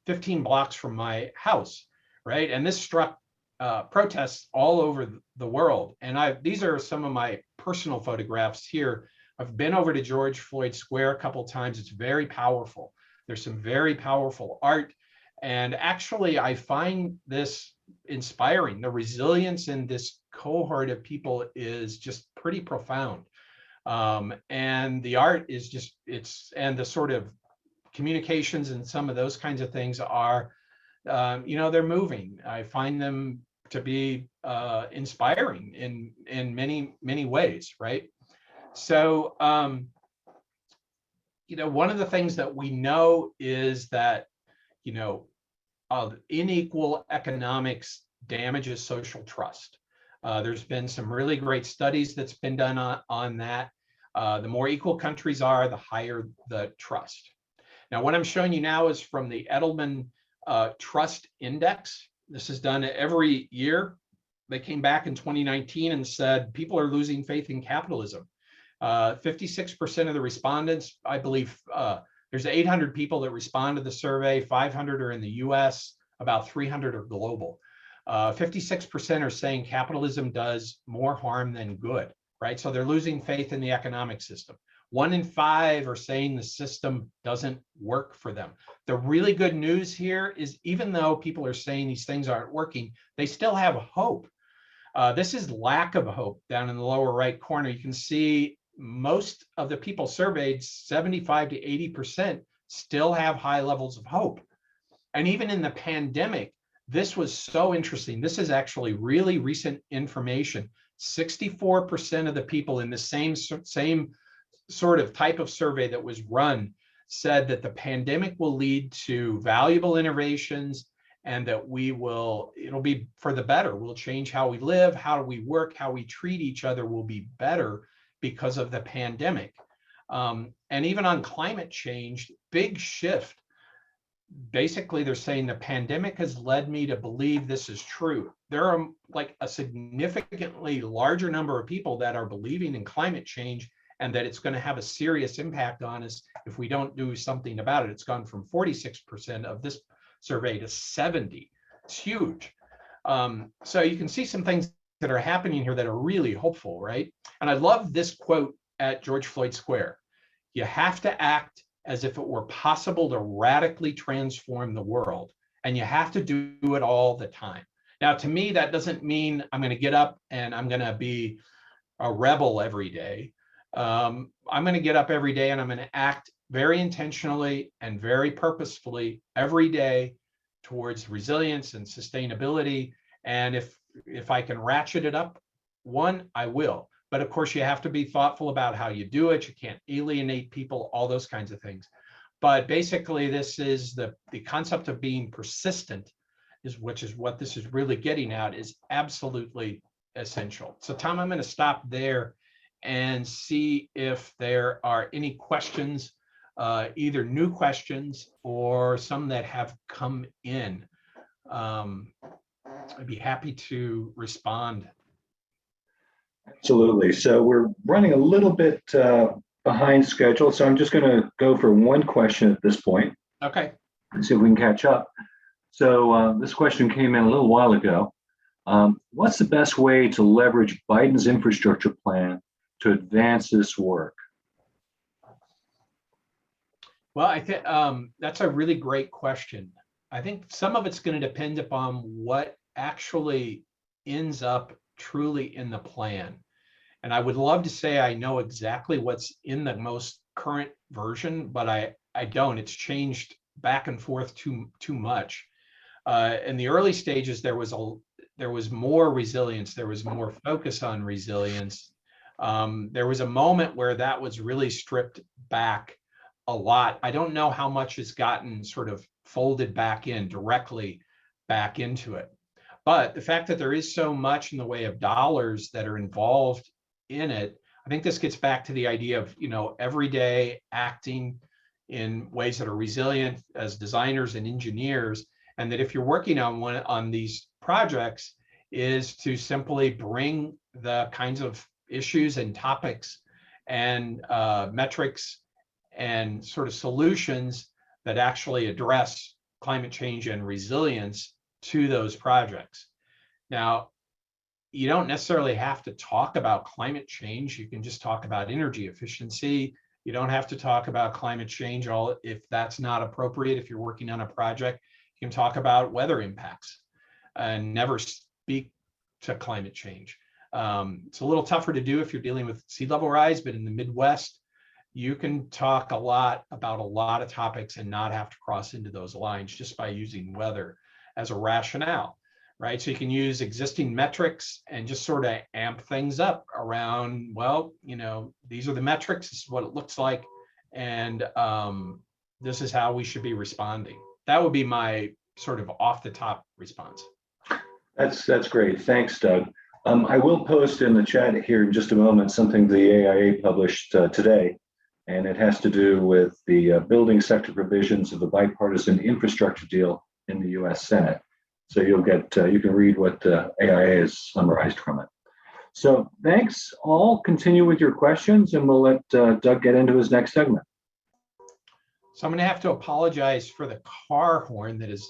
15 blocks from my house, right? And this struck protests all over the world. And these are some of my personal photographs here. I've been over to George Floyd Square a couple of times. It's very powerful. There's some very powerful art. And actually, I find this inspiring. The resilience in this cohort of people is just pretty profound. And the art is just, and the sort of communications and some of those kinds of things are, they're moving. I find them to be inspiring in many, many ways, right? So, one of the things that we know is that, unequal economics damages social trust. There's been some really great studies that's been done on that. The more equal countries are, the higher the trust. Now, what I'm showing you now is from the Edelman Trust Index. This is done every year. They came back in 2019 and said people are losing faith in capitalism. 56% of the respondents, I believe, there's 800 people that respond to the survey. 500 are in the US, about 300 are global. 56% are saying capitalism does more harm than good, right? So they're losing faith in the economic system. 1 in 5 are saying the system doesn't work for them. The really good news here is even though people are saying these things aren't working, they still have hope. This is lack of hope down in the lower right corner. You can see most of the people surveyed, 75 to 80%, still have high levels of hope. And even in the pandemic, this was so interesting. This is actually really recent information. 64% of the people in the same sort of type of survey that was run said that the pandemic will lead to valuable innovations and that it'll be for the better. We'll change how we live, how we work, how we treat each other will be better because of the pandemic. And even on climate change, big shift. Basically, they're saying the pandemic has led me to believe this is true. There are like a significantly larger number of people that are believing in climate change and that it's going to have a serious impact on us if we don't do something about it. It's gone from 46% of this survey to 70. It's huge. So you can see some things that are happening here that are really hopeful, right? And I love this quote at George Floyd Square. You have to act as if it were possible to radically transform the world, and you have to do it all the time. Now, to me, that doesn't mean I'm going to get up and I'm going to be a rebel every day. I'm going to get up every day and I'm going to act very intentionally and very purposefully every day towards resilience and sustainability. And if I can ratchet it up one, I will. But of course, you have to be thoughtful about how you do it. You can't alienate people, all those kinds of things. But basically, this is the concept of being persistent, which is what this is really getting at, is absolutely essential. So Tom, I'm going to stop there and see if there are any questions, either new questions or some that have come in. I'd be happy to respond. Absolutely. So we're running a little bit behind schedule, so I'm just going to go for one question at this point. Okay. And see if we can catch up. So this question came in a little while ago. What's the best way to leverage Biden's infrastructure plan to advance this work? Well, I think that's a really great question. I think some of it's going to depend upon what actually ends up truly in the plan. And I would love to say I know exactly what's in the most current version, but I don't. It's changed back and forth too much. In the early stages, there was more resilience. There was more focus on resilience. There was a moment where that was really stripped back a lot. I don't know how much has gotten sort of folded back in directly back into it. But the fact that there is so much in the way of dollars that are involved in it, I think this gets back to the idea of, every day acting in ways that are resilient as designers and engineers, and that if you're working on these projects, is to simply bring the kinds of issues and topics and metrics and sort of solutions that actually address climate change and resilience to those projects. Now, you don't necessarily have to talk about climate change. You can just talk about energy efficiency. You don't have to talk about climate change if that's not appropriate. If you're working on a project, you can talk about weather impacts and never speak to climate change. It's a little tougher to do if you're dealing with sea level rise, but in the Midwest, you can talk a lot about a lot of topics and not have to cross into those lines just by using weather as a rationale, right? So you can use existing metrics and just sort of amp things up around, well, you know, these are the metrics, this is what it looks like, and this is how we should be responding. That would be my sort of off the top response. That's great. Thanks, Doug. I will post in the chat here in just a moment something the AIA published today, and it has to do with the building sector provisions of the bipartisan infrastructure deal in the U.S. Senate. So you'll get, you can read what AIA has summarized from it. So thanks all. Continue with your questions, and we'll let Doug get into his next segment. So I'm going to have to apologize for the car horn that is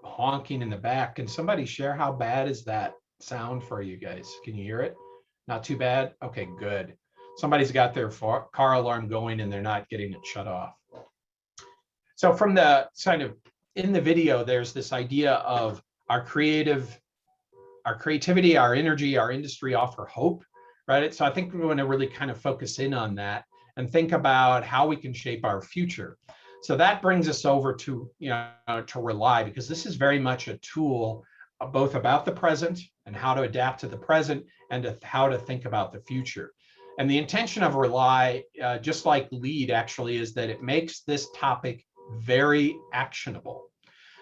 honking in the back. Can somebody share how bad is that sound for you guys? Can you hear it? Not too bad? Okay, good. Somebody's got their car alarm going and they're not getting it shut off. So from the kind of in the video, there's this idea of our creativity, our energy, our industry offer hope, right? So I think we're going to really kind of focus in on that and think about how we can shape our future. So that brings us over to, to RELi, because this is very much a tool both about the present and how to adapt to the present and how to think about the future. And the intention of RELi, just like LEAD actually, is that it makes this topic very actionable.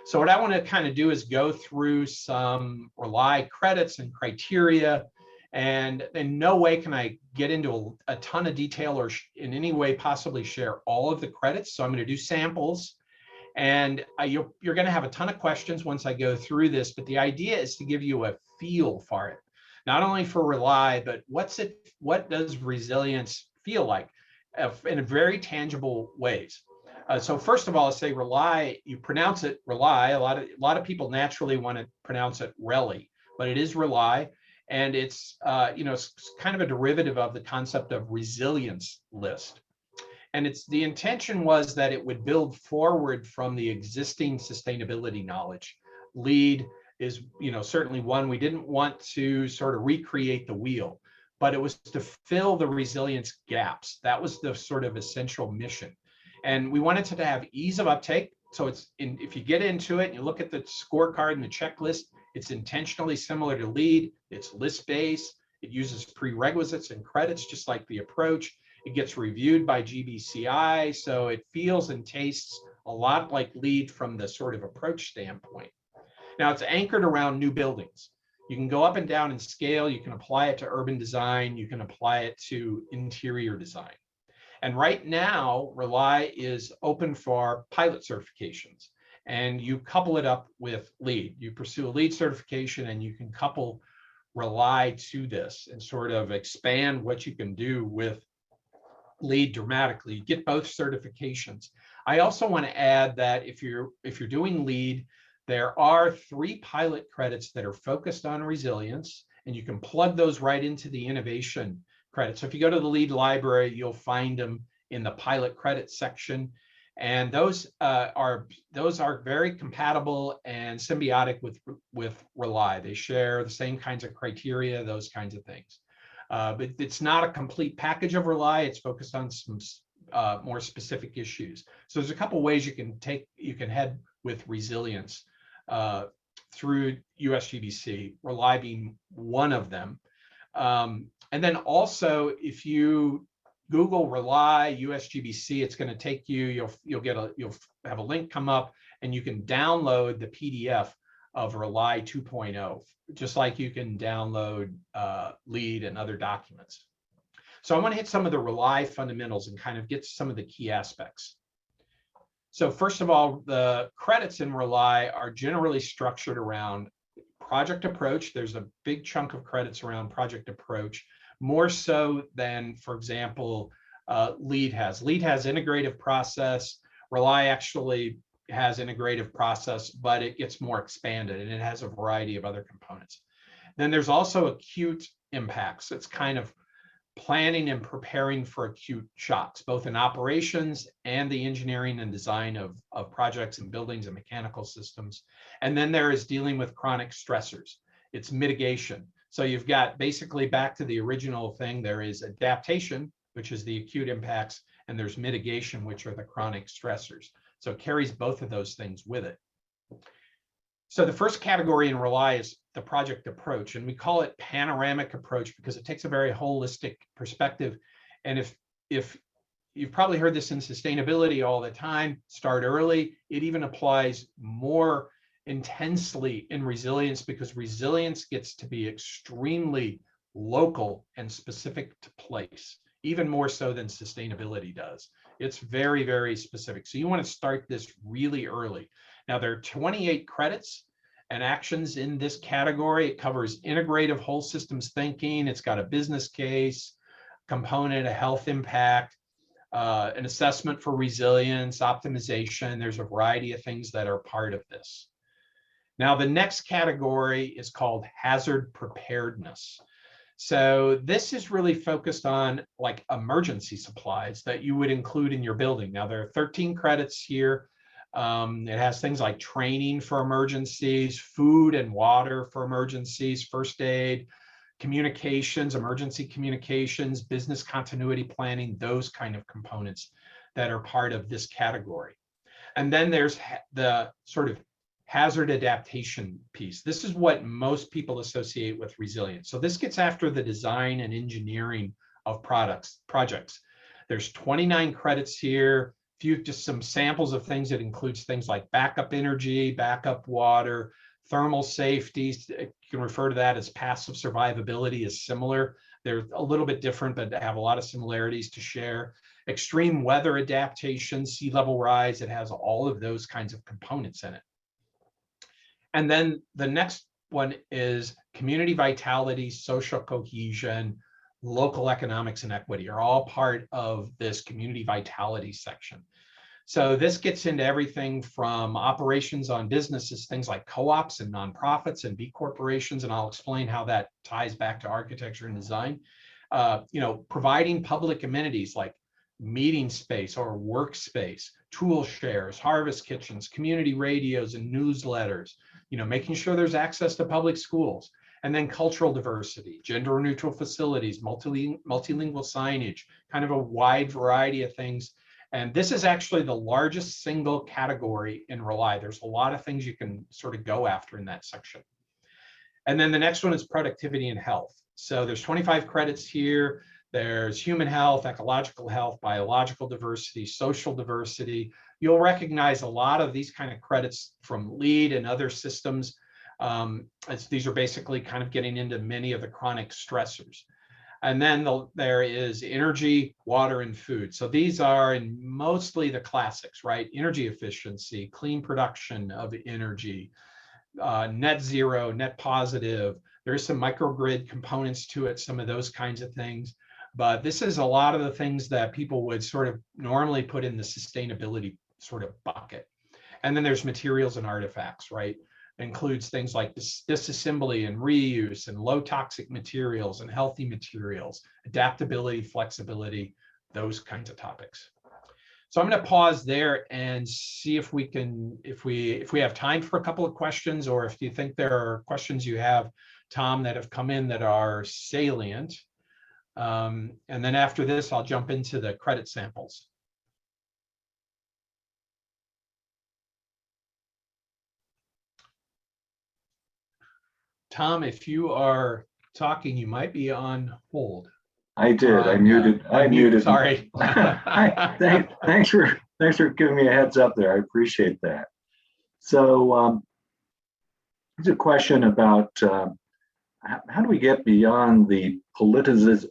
So what I want to kind of do is go through some RELi credits and criteria, and in no way can I get into a ton of detail or in any way possibly share all of the credits. So I'm going to do samples, and you're going to have a ton of questions once I go through this, but the idea is to give you a feel for it, not only for RELi, but what does resilience feel like in a very tangible ways. So first of all, I say RELi, you pronounce it RELi. A lot of people naturally want to pronounce it RELi, but it is RELi, and it's it's kind of a derivative of the concept of resilience list. And the intention was that it would build forward from the existing sustainability knowledge. LEAD is certainly one. We didn't want to sort of recreate the wheel, but it was to fill the resilience gaps. That was the sort of essential mission. And we wanted to have ease of uptake. So if you get into it and you look at the scorecard and the checklist, it's intentionally similar to LEAD. It's list-based. It uses prerequisites and credits, just like the approach. It gets reviewed by GBCI. So it feels and tastes a lot like LEAD from the sort of approach standpoint. Now it's anchored around new buildings. You can go up and down in scale. You can apply it to urban design. You can apply it to interior design. And right now, RELi is open for pilot certifications, and you couple it up with LEAD. You pursue a LEAD certification, and you can couple RELi to this and sort of expand what you can do with LEAD dramatically. You get both certifications. I also want to add that if you're doing LEAD, there are 3 pilot credits that are focused on resilience, and you can plug those right into the innovation credits. So if you go to the LEAD library, you'll find them in the pilot credit section, and those are very compatible and symbiotic with RELi. They share the same kinds of criteria, those kinds of things. But it's not a complete package of RELi. It's focused on some more specific issues. So there's a couple ways you can head with resilience through USGBC, RELi being one of them. And then also, if you Google RELi USGBC, it's going to take you. You'll have a link come up, and you can download the PDF of RELi 2.0, just like you can download LEAD and other documents. So I want to hit some of the RELi fundamentals and kind of get some of the key aspects. So first of all, the credits in RELi are generally structured around project approach. There's a big chunk of credits around project approach, more so than, for example, LEAD has. LEAD has integrative process. RELi actually has integrative process, but it gets more expanded and it has a variety of other components. Then there's also acute impacts. It's kind of planning and preparing for acute shocks, both in operations and the engineering and design of projects and buildings and mechanical systems. And then there is dealing with chronic stressors. It's mitigation. So you've got basically back to the original thing, there is adaptation, which is the acute impacts, and there's mitigation, which are the chronic stressors. So it carries both of those things with it. So the first category in RELi is the project approach, and we call it panoramic approach because it takes a very holistic perspective. And if you've probably heard this in sustainability all the time, start early. It even applies more intensely in resilience because resilience gets to be extremely local and specific to place, even more so than sustainability does. It's very, very specific. So you want to start this really early. Now, there are 28 credits and actions in this category. It covers integrative whole systems thinking. It's got a business case component, a health impact, an assessment for resilience, optimization. There's a variety of things that are part of this. Now, the next category is called hazard preparedness. So this is really focused on like emergency supplies that you would include in your building. Now, there are 13 credits here. It has things like training for emergencies, food and water for emergencies, first aid, communications, emergency communications, business continuity planning, those kind of components that are part of this category. And then there's the sort of hazard adaptation piece. This is what most people associate with resilience. So this gets after the design and engineering of projects. There's 29 credits here. Just some samples of things. It includes things like backup energy, backup water, thermal safety. You can refer to that as passive survivability is similar. They're a little bit different, but have a lot of similarities to share. Extreme weather adaptation, sea level rise, it has all of those kinds of components in it. And then the next one is community vitality, social cohesion, local economics and equity are all part of this community vitality section. So this gets into everything from operations on businesses, things like co-ops and nonprofits and B corporations, and I'll explain how that ties back to architecture and design. Providing public amenities like meeting space or workspace, tool shares, harvest kitchens, community radios and newsletters, making sure there's access to public schools. And then cultural diversity, gender neutral facilities, multilingual signage, kind of a wide variety of things. And this is actually the largest single category in RELi. There's a lot of things you can sort of go after in that section. And then the next one is productivity and health. So there's 25 credits here. There's human health, ecological health, biological diversity, social diversity. You'll recognize a lot of these kind of credits from LEED and other systems. These are basically kind of getting into many of the chronic stressors. And then there is energy, water, and food. So these are in mostly the classics, right? Energy efficiency, clean production of energy, net zero, net positive. There's some microgrid components to it, some of those kinds of things. But this is a lot of the things that people would sort of normally put in the sustainability sort of bucket. And then there's materials and artifacts, right? Includes things like disassembly and reuse and low toxic materials and healthy materials, adaptability, flexibility, those kinds of topics. So I'm going to pause there and see if we can, if we have time for a couple of questions, or if you think there are questions you have, Tom, that have come in that are salient. And then after this, I'll jump into the credit samples. Tom, if you are talking, you might be on hold. I did. I muted. I muted. Sorry. Thanks for giving me a heads up there. I appreciate that. So here's a question about how do we get beyond the politicization?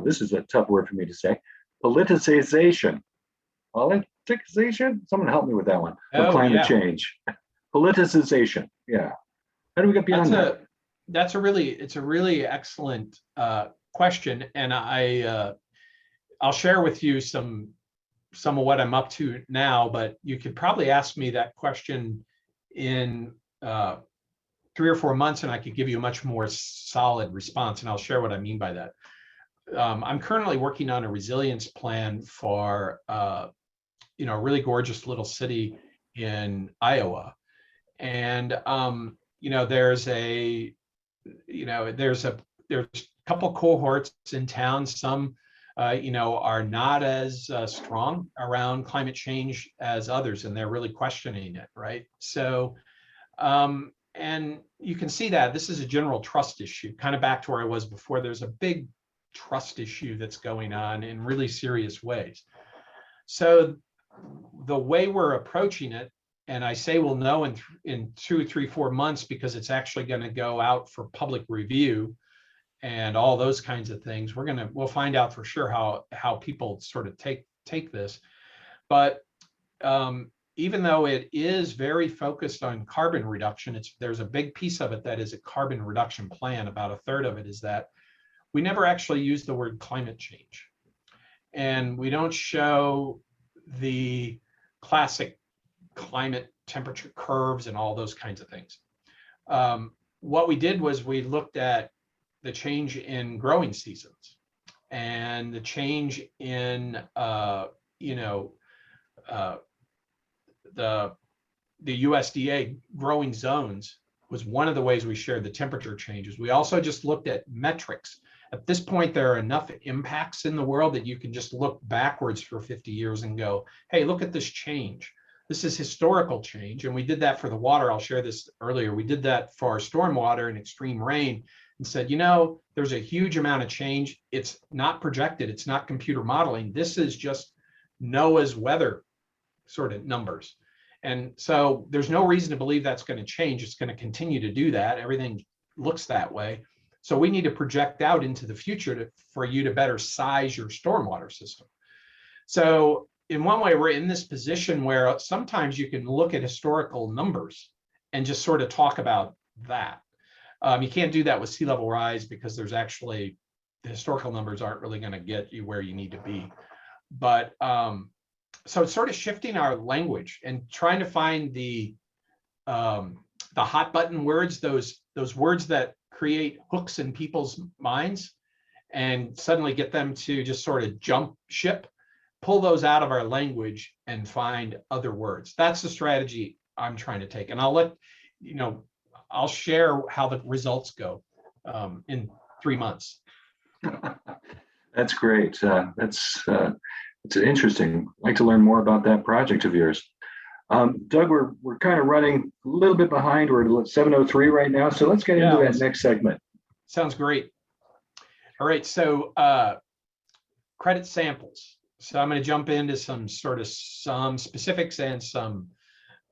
This is a tough word for me to say. Politicization. Politicization? Someone help me with that one. Of climate change. Politicization. Yeah. How do we get beyond that? It's a really excellent question, and I'll share with you some some of what I'm up to now, but you could probably ask me that question in 3 or 4 months and I could give you a much more solid response, and I'll share what I mean by that. I'm currently working on a resilience plan for a really gorgeous little city in Iowa. And there's a couple cohorts in town. Some are not as strong around climate change as others, and they're really questioning it, right? So, and you can see that this is a general trust issue, kind of back to where I was before. There's a big trust issue that's going on in really serious ways. So the way we're approaching it, and I say we'll know in 2, 3, 4 months, because it's actually going to go out for public review and all those kinds of things. We'll find out for sure how people sort of take this. But even though it is very focused on carbon reduction, there's a big piece of it that is a carbon reduction plan. About a third of it is that we never actually use the word climate change, and we don't show the classic climate temperature curves and all those kinds of things. What we did was we looked at the change in growing seasons and the change in the USDA growing zones was one of the ways we shared the temperature changes. We also just looked at metrics. At this point, there are enough impacts in the world that you can just look backwards for 50 years and go, hey, look at this change. This is historical change. And we did that for the water. I'll share this earlier. We did that for our stormwater and extreme rain and said, there's a huge amount of change. It's not projected. It's not computer modeling. This is just NOAA's weather sort of numbers. And so there's no reason to believe that's going to change. It's going to continue to do that. Everything looks that way. So we need to project out into the future for you to better size your stormwater system. So in one way, we're in this position where sometimes you can look at historical numbers and just sort of talk about that. You can't do that with sea level rise because there's actually, the historical numbers aren't really going to get you where you need to be. But so it's sort of shifting our language and trying to find the hot button words, those words that create hooks in people's minds and suddenly get them to just sort of jump ship, pull those out of our language and find other words. That's the strategy I'm trying to take. And I'll share how the results go in 3 months. That's great. It's interesting. I'd like to learn more about that project of yours. Doug, we're kind of running a little bit behind. We're at 7:03 right now, so let's get into that next segment. Sounds great. All right, so credit samples. So I'm going to jump into some specifics and some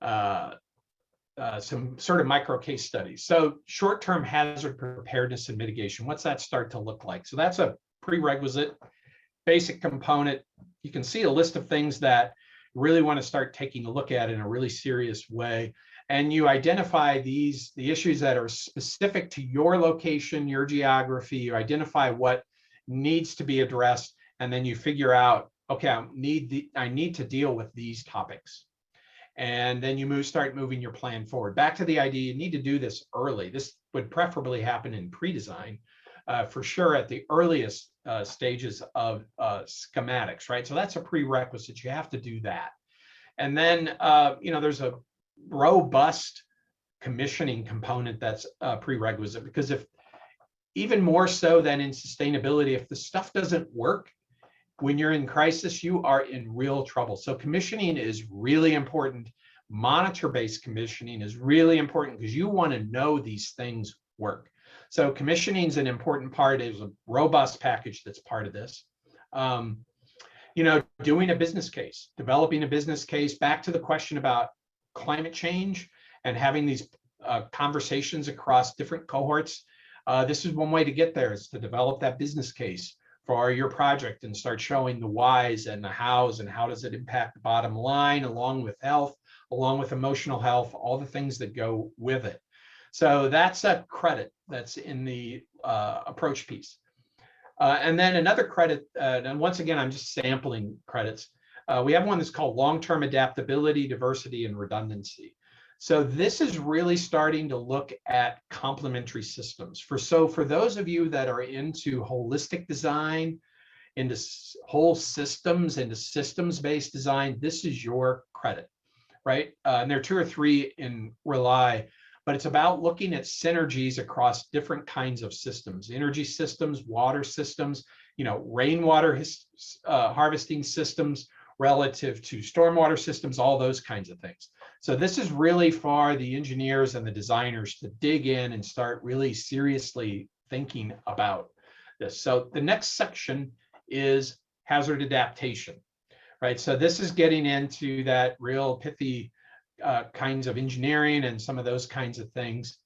sort of micro case studies. So short-term hazard preparedness and mitigation. What's that start to look like? So that's a prerequisite, basic component. You can see a list of things that really want to start taking a look at in a really serious way. And you identify the issues that are specific to your location, your geography. You identify what needs to be addressed, and then you figure out, okay, I need to deal with these topics. And then you start moving your plan forward. Back to the idea, you need to do this early. This would preferably happen in pre-design, for sure at the earliest stages of schematics, right? So that's a prerequisite. You have to do that. And then, there's a robust commissioning component that's a prerequisite, because if even more so than in sustainability, if the stuff doesn't work, when you're in crisis, you are in real trouble. So commissioning is really important. Monitor-based commissioning is really important because you want to know these things work. So commissioning is an important part. Is a robust package that's part of this. Doing a business case, developing a business case, back to the question about climate change and having these conversations across different cohorts. This is one way to get there, is to develop that business case for your project and start showing the whys and the hows and how does it impact the bottom line, along with health, along with emotional health, all the things that go with it. So that's a credit that's in the approach piece. And then another credit, and once again, I'm just sampling credits. We have one that's called long-term adaptability, diversity, and redundancy. So this is really starting to look at complementary systems. For those of you that are into holistic design, into whole systems, into systems-based design, this is your credit, right? And there are 2 or 3 in RELi, but it's about looking at synergies across different kinds of systems, energy systems, water systems, rainwater harvesting systems relative to stormwater systems, all those kinds of things. So this is really for the engineers and the designers to dig in and start really seriously thinking about this. So the next section is hazard adaptation, right? So this is getting into that real pithy kinds of engineering and some of those kinds of things.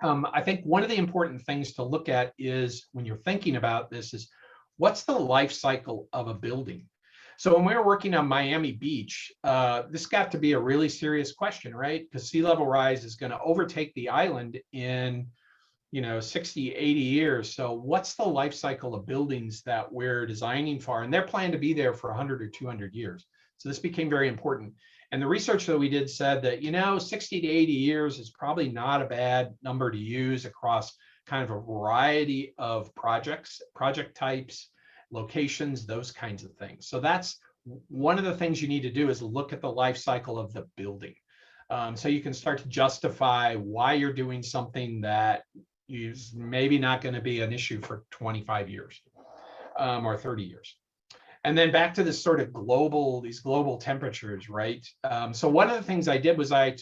I think one of the important things to look at is when you're thinking about this is what's the life cycle of a building? So when we were working on Miami Beach, this got to be a really serious question, right? Because sea level rise is going to overtake the island in 60, 80 years. So what's the life cycle of buildings that we're designing for? And they're planning to be there for 100 or 200 years. So this became very important. And the research that we did said that, 60 to 80 years is probably not a bad number to use across kind of a variety of projects, project types, locations, those kinds of things. So that's one of the things you need to do is look at the life cycle of the building. So you can start to justify why you're doing something that is maybe not going to be an issue for 25 years or 30 years. And then back to this sort of these global temperatures, right? So one of the things I did was I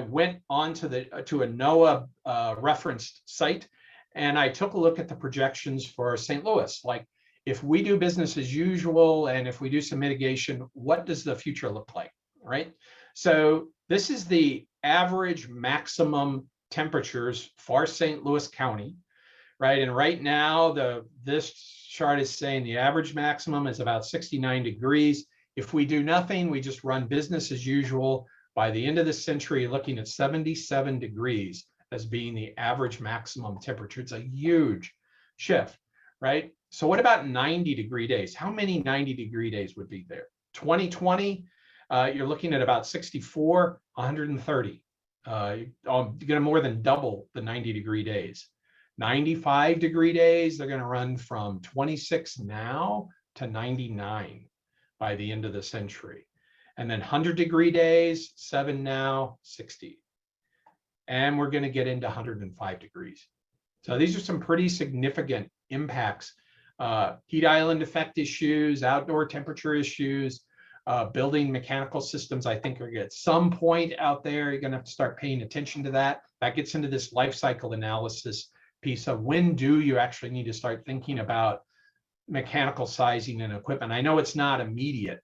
went on to a NOAA referenced site, and I took a look at the projections for St. Louis. Like, if we do business as usual and if we do some mitigation, what does the future look like, right? So this is the average maximum temperatures for St. Louis County, right? And right now, this chart is saying the average maximum is about 69 degrees. If we do nothing, we just run business as usual. By the end of the century, looking at 77 degrees as being the average maximum temperature. It's a huge shift, right? So what about 90-degree days? How many 90-degree days would be there? 2020, you're looking at about 64, 130. You're going to more than double the 90-degree days. 95-degree days, they're going to run from 26 now to 99 by the end of the century. And then 100-degree days, 7 now, 60. And we're going to get into 105 degrees. So these are some pretty significant impacts. Heat island effect issues, outdoor temperature issues, building mechanical systems, I think are at some point out there, you're going to have to start paying attention to that. That gets into this life cycle analysis piece of when do you actually need to start thinking about mechanical sizing and equipment. I know it's not immediate,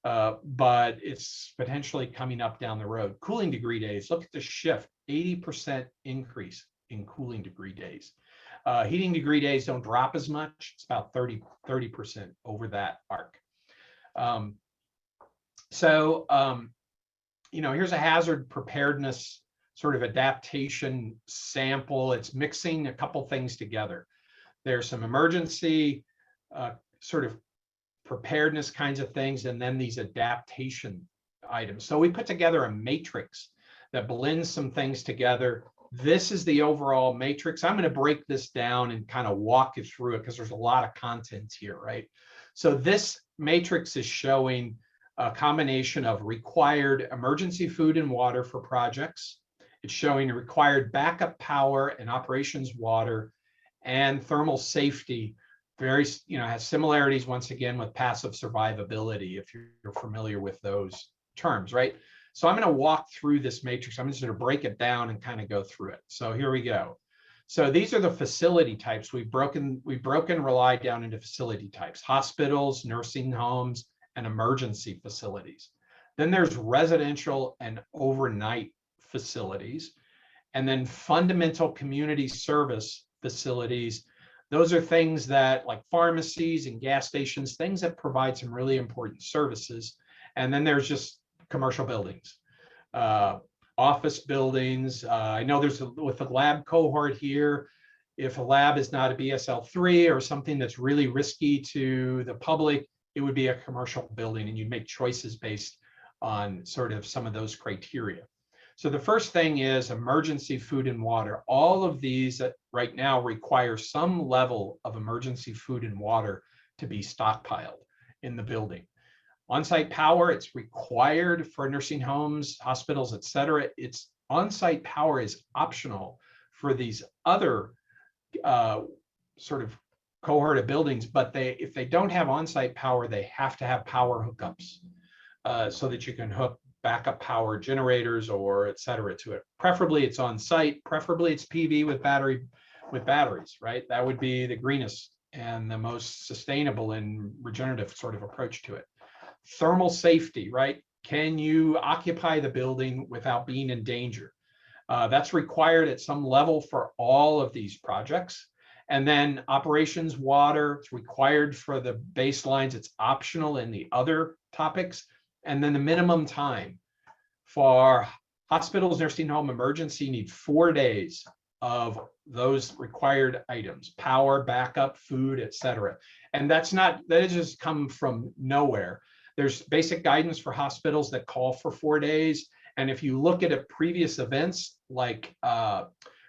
but it's potentially coming up down the road. Cooling degree days, look at the shift, 80% increase in cooling degree days. Heating degree days don't drop as much. It's about 30% over that arc. Here's a hazard preparedness sort of adaptation sample. It's mixing a couple things together. There's some emergency sort of preparedness kinds of things, and then these adaptation items. So we put together a matrix that blends some things together. This is the overall matrix. I'm going to break this down and kind of walk you through it because there's a lot of content here, right? So this matrix is showing a combination of required emergency food and water for projects. It's showing required backup power and operations water and thermal safety. Very, has similarities once again with passive survivability, if you're familiar with those terms, right? So I'm going to walk through this matrix. I'm just going to break it down and kind of go through it. So here we go. So these are the facility types. We've broken RELi down into facility types: hospitals, nursing homes, and emergency facilities. Then there's residential and overnight facilities, and then fundamental community service facilities. Those are things that, like pharmacies and gas stations, things that provide some really important services. And then there's just commercial buildings, office buildings. I know there's with the lab cohort here, if a lab is not a BSL-3 or something that's really risky to the public, it would be a commercial building, and you'd make choices based on sort of some of those criteria. So the first thing is emergency food and water. All of these right now require some level of emergency food and water to be stockpiled in the building. On-site power, it's required for nursing homes, hospitals, et cetera. It's on-site power is optional for these other sort of cohort of buildings, but if they don't have on-site power, they have to have power hookups so that you can hook backup power generators or et cetera to it. Preferably it's on site, preferably it's PV with batteries, right? That would be the greenest and the most sustainable and regenerative sort of approach to it. Thermal safety, right? Can you occupy the building without being in danger? That's required at some level for all of these projects. And then operations water, it's required for the baselines, it's optional in the other topics. And then the minimum time for hospitals, nursing home, emergency need 4 days of those required items, power, backup, food, et cetera. And that has just come from nowhere. There's basic guidance for hospitals that call for 4 days. And if you look at previous events like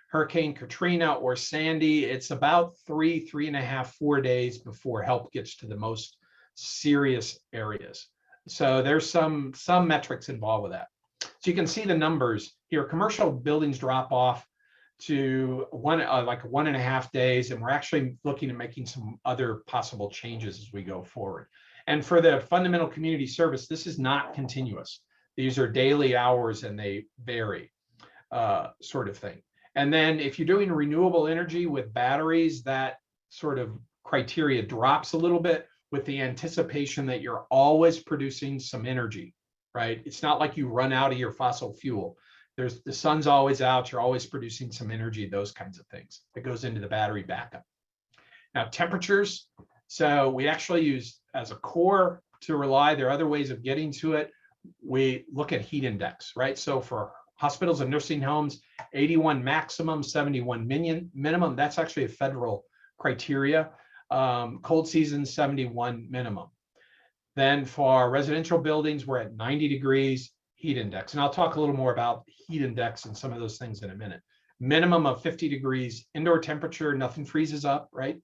Hurricane Katrina or Sandy, it's about 3.5, 4 days before help gets to the most serious areas. So there's some metrics involved with that. So you can see the numbers here. Commercial buildings drop off to like 1.5 days, and we're actually looking at making some other possible changes as we go forward. And for the fundamental community service, this is not continuous. These are daily hours and they vary, sort of thing. And then if you're doing renewable energy with batteries, that sort of criteria drops a little bit with the anticipation that you're always producing some energy, right? It's not like you run out of your fossil fuel. The sun's always out, you're always producing some energy, those kinds of things. It goes into the battery backup. Now, temperatures. So we actually use as a core to RELi. There are other ways of getting to it. We look at heat index, right? So for hospitals and nursing homes, 81 maximum, 71 minimum. That's actually a federal criteria. Cold season, 71 minimum. Then for residential buildings, we're at 90 degrees heat index. And I'll talk a little more about heat index and some of those things in a minute. Minimum of 50 degrees indoor temperature, nothing freezes up, right?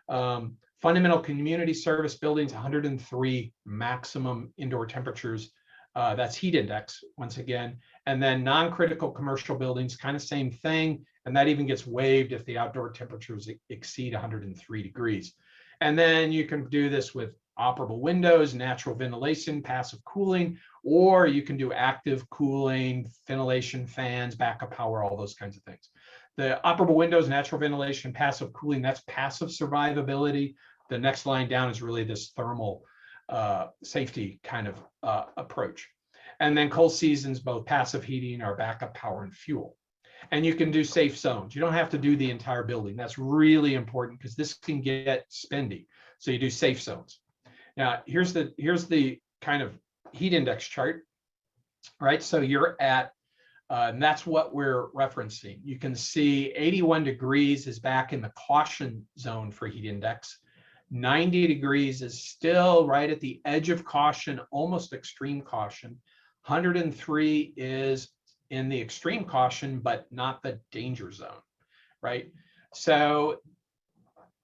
Fundamental community service buildings, 103 maximum indoor temperatures. That's heat index, once again. And then non-critical commercial buildings, kind of same thing. And that even gets waived if the outdoor temperatures exceed 103 degrees. And then you can do this with operable windows, natural ventilation, passive cooling, or you can do active cooling, ventilation fans, backup power, all those kinds of things. The operable windows, natural ventilation, passive cooling, that's passive survivability. The next line down is really this thermal safety kind of approach. And then cold seasons, both passive heating or backup power and fuel. And you can do safe zones. You don't have to do the entire building. That's really important because this can get spendy. So you do safe zones. Now, here's the kind of heat index chart, right? So you're at, and that's what we're referencing. You can see 81 degrees is back in the caution zone for heat index. 90 degrees is still right at the edge of caution, almost extreme caution. 103 is in the extreme caution, but not the danger zone, right? So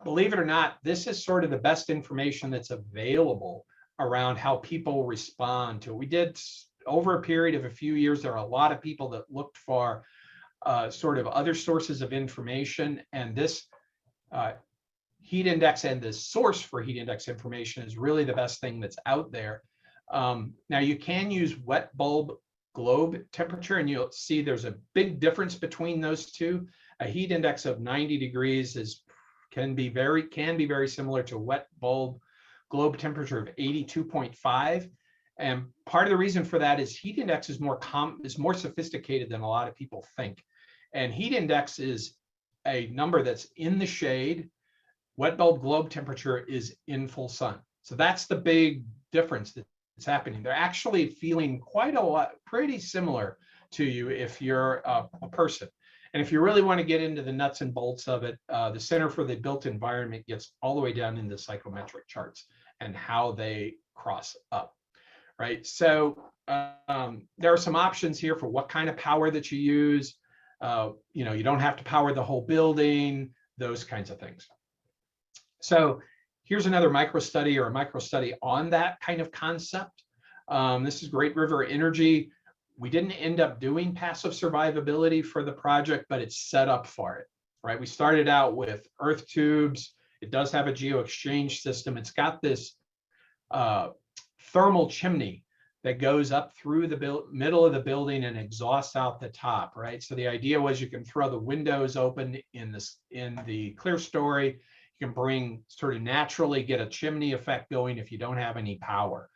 believe it or not, this is sort of the best information that's available around how people respond to it. We did over a period of a few years, there are a lot of people that looked for sort of other sources of information, and this heat index and the source for heat index information is really the best thing that's out there. Now you can use wet bulb globe temperature, and you'll see there's a big difference between those two. A heat index of 90 degrees can be very similar to wet bulb globe temperature of 82.5. And part of the reason for that is heat index is more sophisticated than a lot of people think. And heat index is a number that's in the shade. Wet bulb globe temperature is in full sun. So that's the big difference that's happening. They're actually feeling quite a lot, pretty similar to you if you're a person. And if you really want to get into the nuts and bolts of it, the Center for the Built Environment gets all the way down into psychometric charts. and how they cross up, right? So there are some options here for what kind of power that you use. You don't have to power the whole building, those kinds of things. So here's another micro-study or a micro-study on that kind of concept. This is Great River Energy. We didn't end up doing passive survivability for the project, but it's set up for it, right? We started out with earth tubes. It does have a geo-exchange system. It's got this thermal chimney that goes up through the middle of the building and exhausts out the top, right? So the idea was you can throw the windows open in the clear story. You can sort of naturally get a chimney effect going if you don't have any power.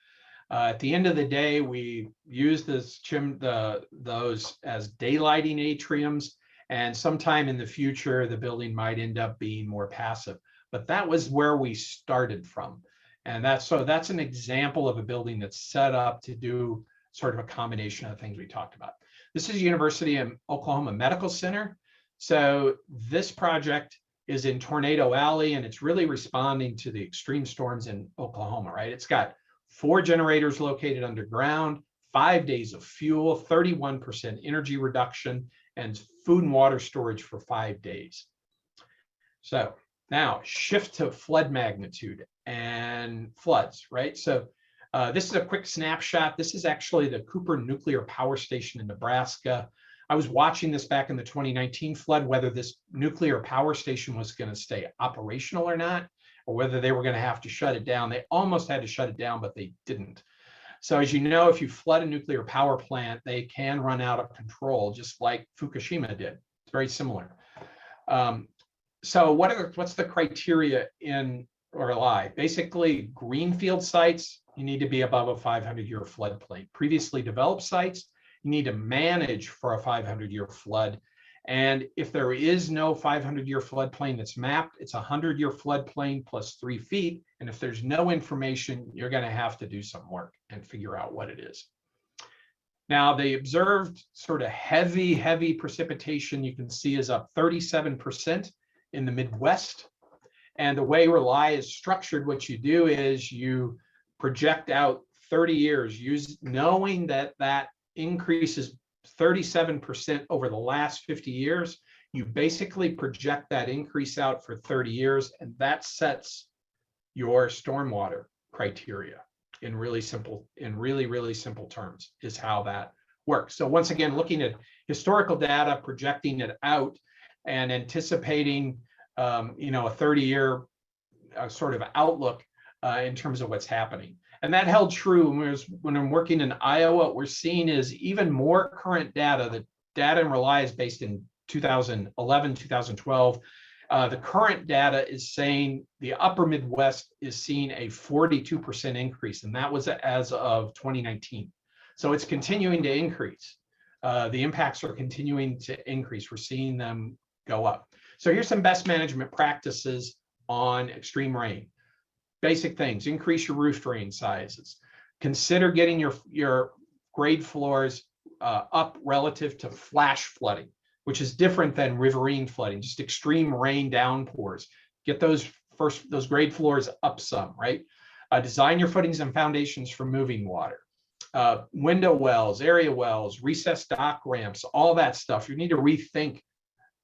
At the end of the day, we use those as daylighting atriums, and sometime in the future, the building might end up being more passive. But that was where we started from. And that's an example of a building that's set up to do sort of a combination of things we talked about. This is University of Oklahoma Medical Center. So this project is in Tornado Alley, and it's really responding to the extreme storms in Oklahoma, right? It's got 4 generators located underground, 5 days of fuel, 31% energy reduction, and food and water storage for 5 days. So now shift to flood magnitude and floods, right? So this is a quick snapshot. This is actually the Cooper Nuclear Power Station in Nebraska. I was watching this back in the 2019 flood, whether this nuclear power station was going to stay operational or not, or whether they were going to have to shut it down. They almost had to shut it down, but they didn't. So as you know, if you flood a nuclear power plant, they can run out of control, just like Fukushima did. It's very similar. So what's the criteria in RELi? Basically, greenfield sites, you need to be above a 500-year floodplain. Previously developed sites, you need to manage for a 500-year flood. And if there is no 500-year floodplain that's mapped, it's a 100-year floodplain plus 3 feet. And if there's no information, you're going to have to do some work and figure out what it is. Now, the observed sort of heavy precipitation you can see is up 37% in the Midwest. And the way RELi is structured, what you do is you project out 30 years, knowing that that increases 37% over the last 50 years. You basically project that increase out for 30 years, and that sets your stormwater criteria in really simple terms is how that works. So once again, looking at historical data, projecting it out and anticipating a 30-year sort of outlook in terms of what's happening. And that held true when I'm working in Iowa. What we're seeing is even more current data. The data in RELi is based in 2011, 2012. The current data is saying the upper Midwest is seeing a 42% increase, and that was as of 2019. So it's continuing to increase. The impacts are continuing to increase. We're seeing them go up. So here's some best management practices on extreme rain. Basic things: increase your roof drain sizes. Consider getting your grade floors up relative to flash flooding, which is different than riverine flooding, just extreme rain downpours. Get those grade floors up some, right? Design your footings and foundations for moving water. Window wells, area wells, recessed dock ramps, all that stuff. You need to rethink,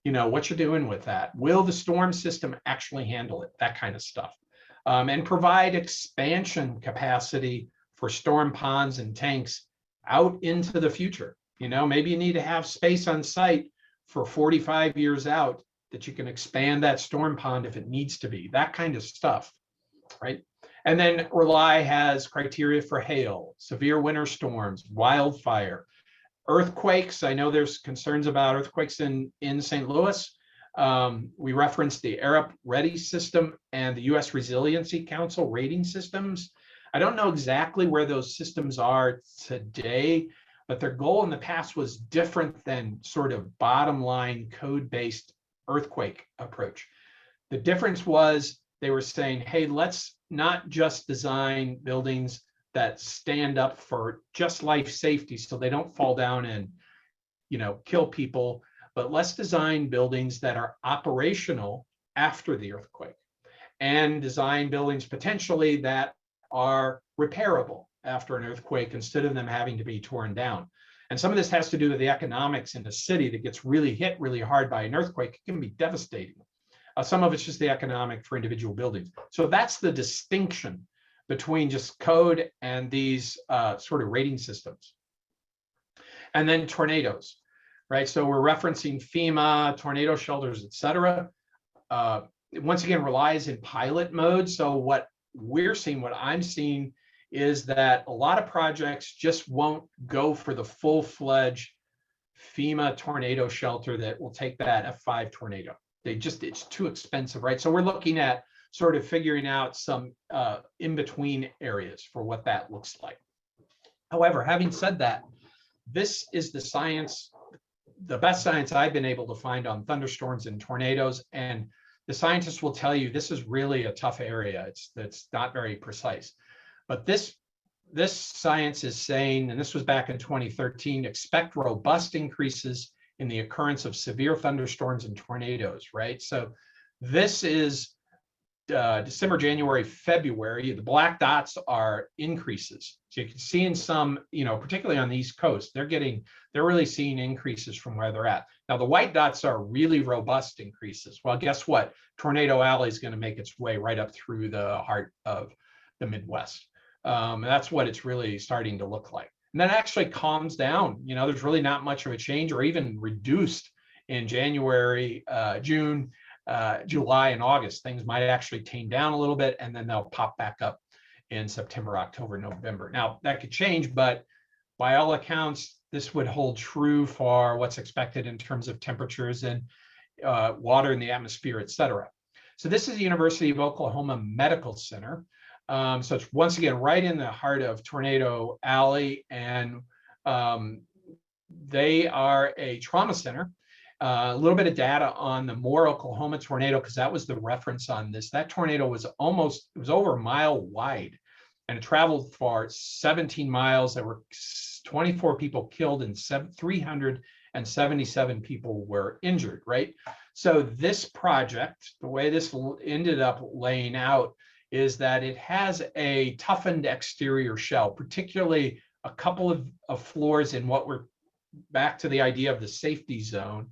what you're doing with that. Will the storm system actually handle it? That kind of stuff. And provide expansion capacity for storm ponds and tanks out into the future. Maybe you need to have space on site for 45 years out that you can expand that storm pond if it needs to be, that kind of stuff, right? And then RELi has criteria for hail, severe winter storms, wildfire, earthquakes. I know there's concerns about earthquakes in St. Louis. We referenced the ARP READY system and the US Resiliency Council rating systems. I don't know exactly where those systems are today, but their goal in the past was different than sort of bottom line code-based earthquake approach. The difference was they were saying, hey, let's not just design buildings that stand up for just life safety so they don't fall down and, kill people, but let's design buildings that are operational after the earthquake and design buildings potentially that are repairable after an earthquake instead of them having to be torn down. And some of this has to do with the economics in a city that gets really hit really hard by an earthquake. It can be devastating. Some of it's just the economic for individual buildings. So that's the distinction between just code and these sort of rating systems. And then tornadoes, right? So we're referencing FEMA, tornado shelters, et cetera. Once again, relies in pilot mode. So what we're seeing, what I'm seeing, is that a lot of projects just won't go for the full-fledged FEMA tornado shelter that will take that F5 tornado. It's too expensive, right? So we're looking at sort of figuring out some in-between areas for what that looks like. However, having said that, this is the science, the best science I've been able to find on thunderstorms and tornadoes. And the scientists will tell you this is really a tough area. It's not very precise. But this science is saying, and this was back in 2013, expect robust increases in the occurrence of severe thunderstorms and tornadoes, right? So this is December, January, February. The black dots are increases. So you can see in some, particularly on the East Coast, they're really seeing increases from where they're at. Now the white dots are really robust increases. Well, guess what? Tornado Alley is going to make its way right up through the heart of the Midwest. And that's what it's really starting to look like. And then actually calms down. There's really not much of a change or even reduced in January, June, July, and August. Things might actually tame down a little bit, and then they'll pop back up in September, October, November. Now, that could change, but by all accounts, this would hold true for what's expected in terms of temperatures and water in the atmosphere, et cetera. So this is the University of Oklahoma Medical Center. So it's once again right in the heart of Tornado Alley, and they are a trauma center. A little bit of data on the Moore, Oklahoma tornado, because that was the reference on this. That tornado was over a mile wide, and it traveled for 17 miles. There were 24 people killed and 377 people were injured, right? So this project, the way this ended up laying out, is that it has a toughened exterior shell, particularly a couple of floors in what we're back to the idea of the safety zone.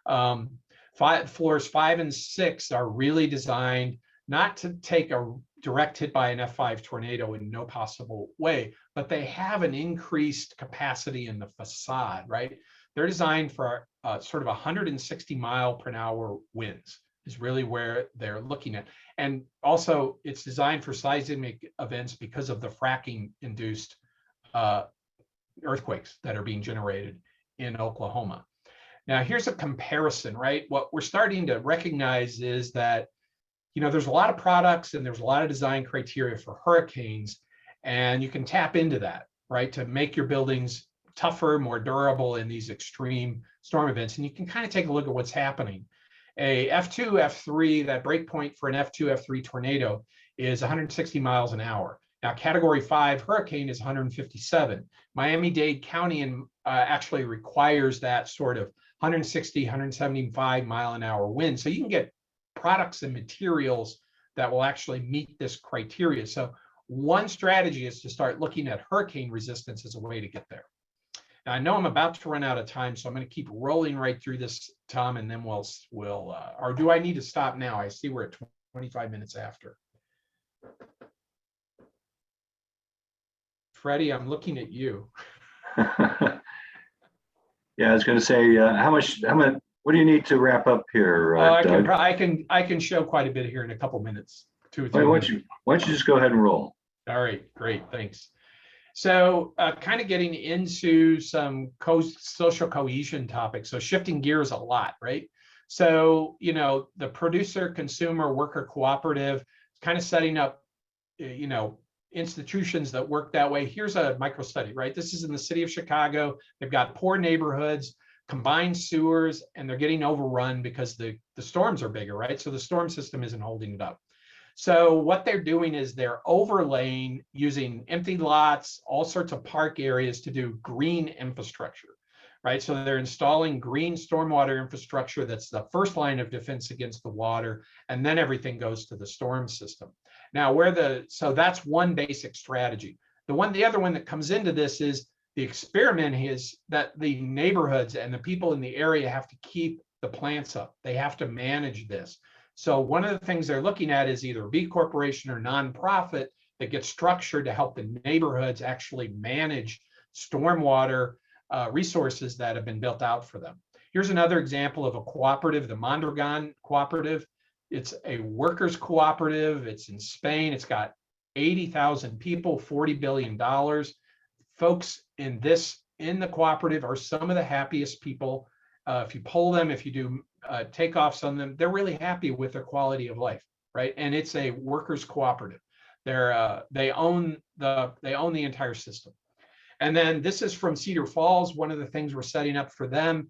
Floors 5 and 6 are really designed not to take a direct hit by an F5 tornado in no possible way, but they have an increased capacity in the facade, right? They're designed for sort of 160 mile per hour winds is really where they're looking at. And also it's designed for seismic events because of the fracking induced earthquakes that are being generated in Oklahoma. Now here's a comparison, right? What we're starting to recognize is that, there's a lot of products and there's a lot of design criteria for hurricanes, and you can tap into that, right? To make your buildings tougher, more durable in these extreme storm events. And you can kind of take a look at what's happening. A F2, F3, that breakpoint for an F2, F3 tornado is 160 miles an hour. Now, Category 5 hurricane is 157. Miami-Dade County actually requires that sort of 160, 175 mile an hour wind. So you can get products and materials that will actually meet this criteria. So one strategy is to start looking at hurricane resistance as a way to get there. Now, I know I'm about to run out of time, so I'm going to keep rolling right through this, Tom, and then we'll or do I need to stop now? I see we're at 25 minutes after. Freddie, I'm looking at you. Yeah, I was going to say, how much, what do you need to wrap up here, Doug? I can show quite a bit here in a couple minutes. 2 or 3 Why minutes. don't you just go ahead and roll? All right, great, thanks. So kind of getting into some social cohesion topics. So shifting gears a lot, right? So, the producer, consumer, worker cooperative, kind of setting up, institutions that work that way. Here's a micro study, right? This is in the city of Chicago. They've got poor neighborhoods, combined sewers, and they're getting overrun because the storms are bigger, right? So the storm system isn't holding it up. So what they're doing is they're overlaying using empty lots, all sorts of park areas to do green infrastructure, right? So they're installing green stormwater infrastructure. That's the first line of defense against the water. And then everything goes to the storm system. Now, so that's one basic strategy. The other one that comes into this is the experiment is that the neighborhoods and the people in the area have to keep the plants up. They have to manage this. So one of the things they're looking at is either B corporation or nonprofit that gets structured to help the neighborhoods actually manage stormwater resources that have been built out for them. Here's another example of a cooperative, the Mondergon Cooperative. It's a workers' cooperative. It's in Spain. It's got 80,000 people, $40 billion. Folks in the cooperative are some of the happiest people. If you poll them, if you do takeoffs on them, they're really happy with their quality of life, right? And it's a workers' cooperative. They own the entire system. And then this is from Cedar Falls. One of the things we're setting up for them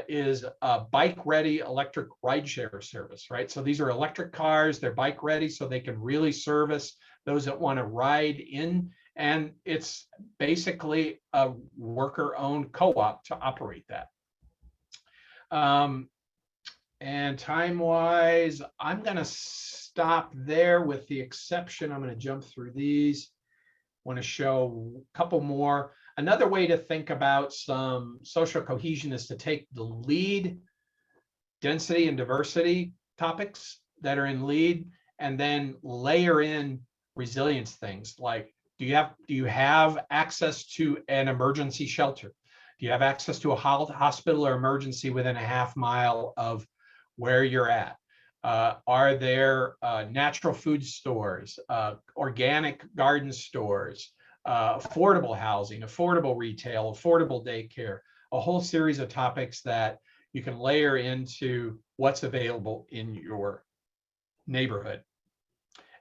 is a bike-ready electric rideshare service, right? So these are electric cars, they're bike-ready, so they can really service those that want to ride in. And it's basically a worker-owned co-op to operate that. And time-wise, I'm going to stop there with the exception. I'm going to jump through these. Want to show a couple more. Another way to think about some social cohesion is to take the lead density and diversity topics that are in lead and then layer in resilience things like, do you have access to an emergency shelter? Do you have access to a hospital or emergency within a half mile of where you're at? Are there natural food stores, organic garden stores, affordable housing, affordable retail, affordable daycare, a whole series of topics that you can layer into what's available in your neighborhood.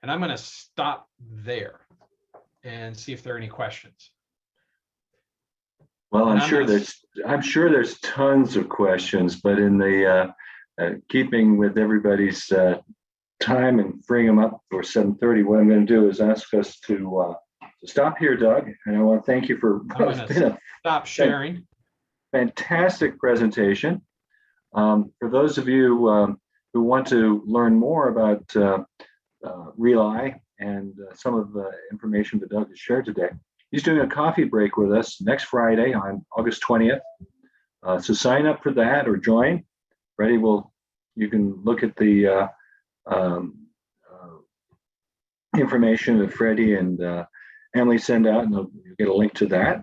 And I'm going to stop there and see if there are any questions. Well, I'm sure there's tons of questions, but in the keeping with everybody's time and freeing them up for 7:30, what I'm going to do is ask us to stop here, Doug. And I want to thank you for it's been a stop sharing. Fantastic presentation. For those of you who want to learn more about RELi and some of the information that Doug has shared today, he's doing a coffee break with us next Friday on August 20th. So sign up for that or join. Freddie you can look at the information that Freddie and Emily send out, and you'll get a link to that.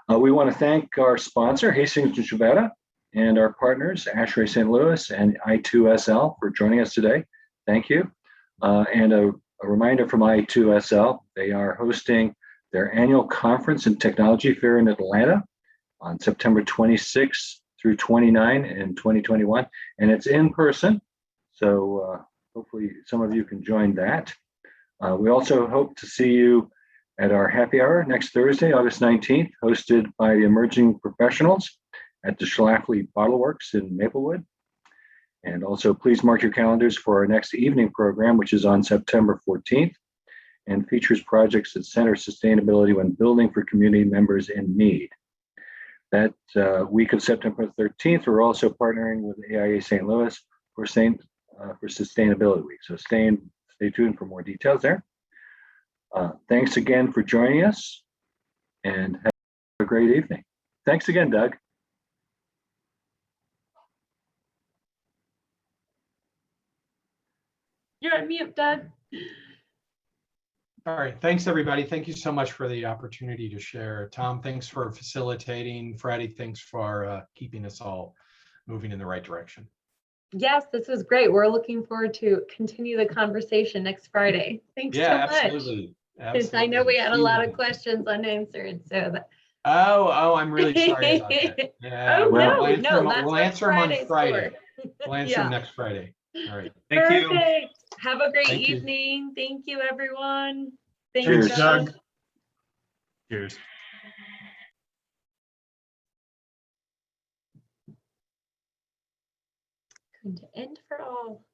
We want to thank our sponsor, Hastings and Chavetta, and our partners, ASHRAE St. Louis and I2sl, for joining us today. Thank you. And a reminder from I2sl, they are hosting their annual conference and technology fair in Atlanta on September 26th through 29 in 2021. And it's in person. So hopefully some of you can join that. We also hope to see you at our happy hour next Thursday, August 19th, hosted by the emerging professionals at the Schlafly Bottle Works in Maplewood. And also please mark your calendars for our next evening program, which is on September 14th and features projects that center sustainability when building for community members in need. That week of September 13th, we're also partnering with AIA St. Louis for Sustainability Week. So stay tuned for more details there. Thanks again for joining us and have a great evening. Thanks again, Doug. You're on mute, Doug. All right, thanks everybody. Thank you so much for the opportunity to share. Tom, thanks for facilitating. Freddie, thanks for keeping us all moving in the right direction. Yes, this was great. We're looking forward to continue the conversation next Friday. Thanks so much. Absolutely. I know we had a lot of questions unanswered, so that. Oh, I'm really sorry about that. Yeah, Oh, well, no, we'll answer them on Friday. For. We'll answer them next Friday. All right. Thank you. Perfect. Have a great Thank you. evening. Thank you, everyone. Cheers, Thanks, Doug. Cheers. Going to end for all.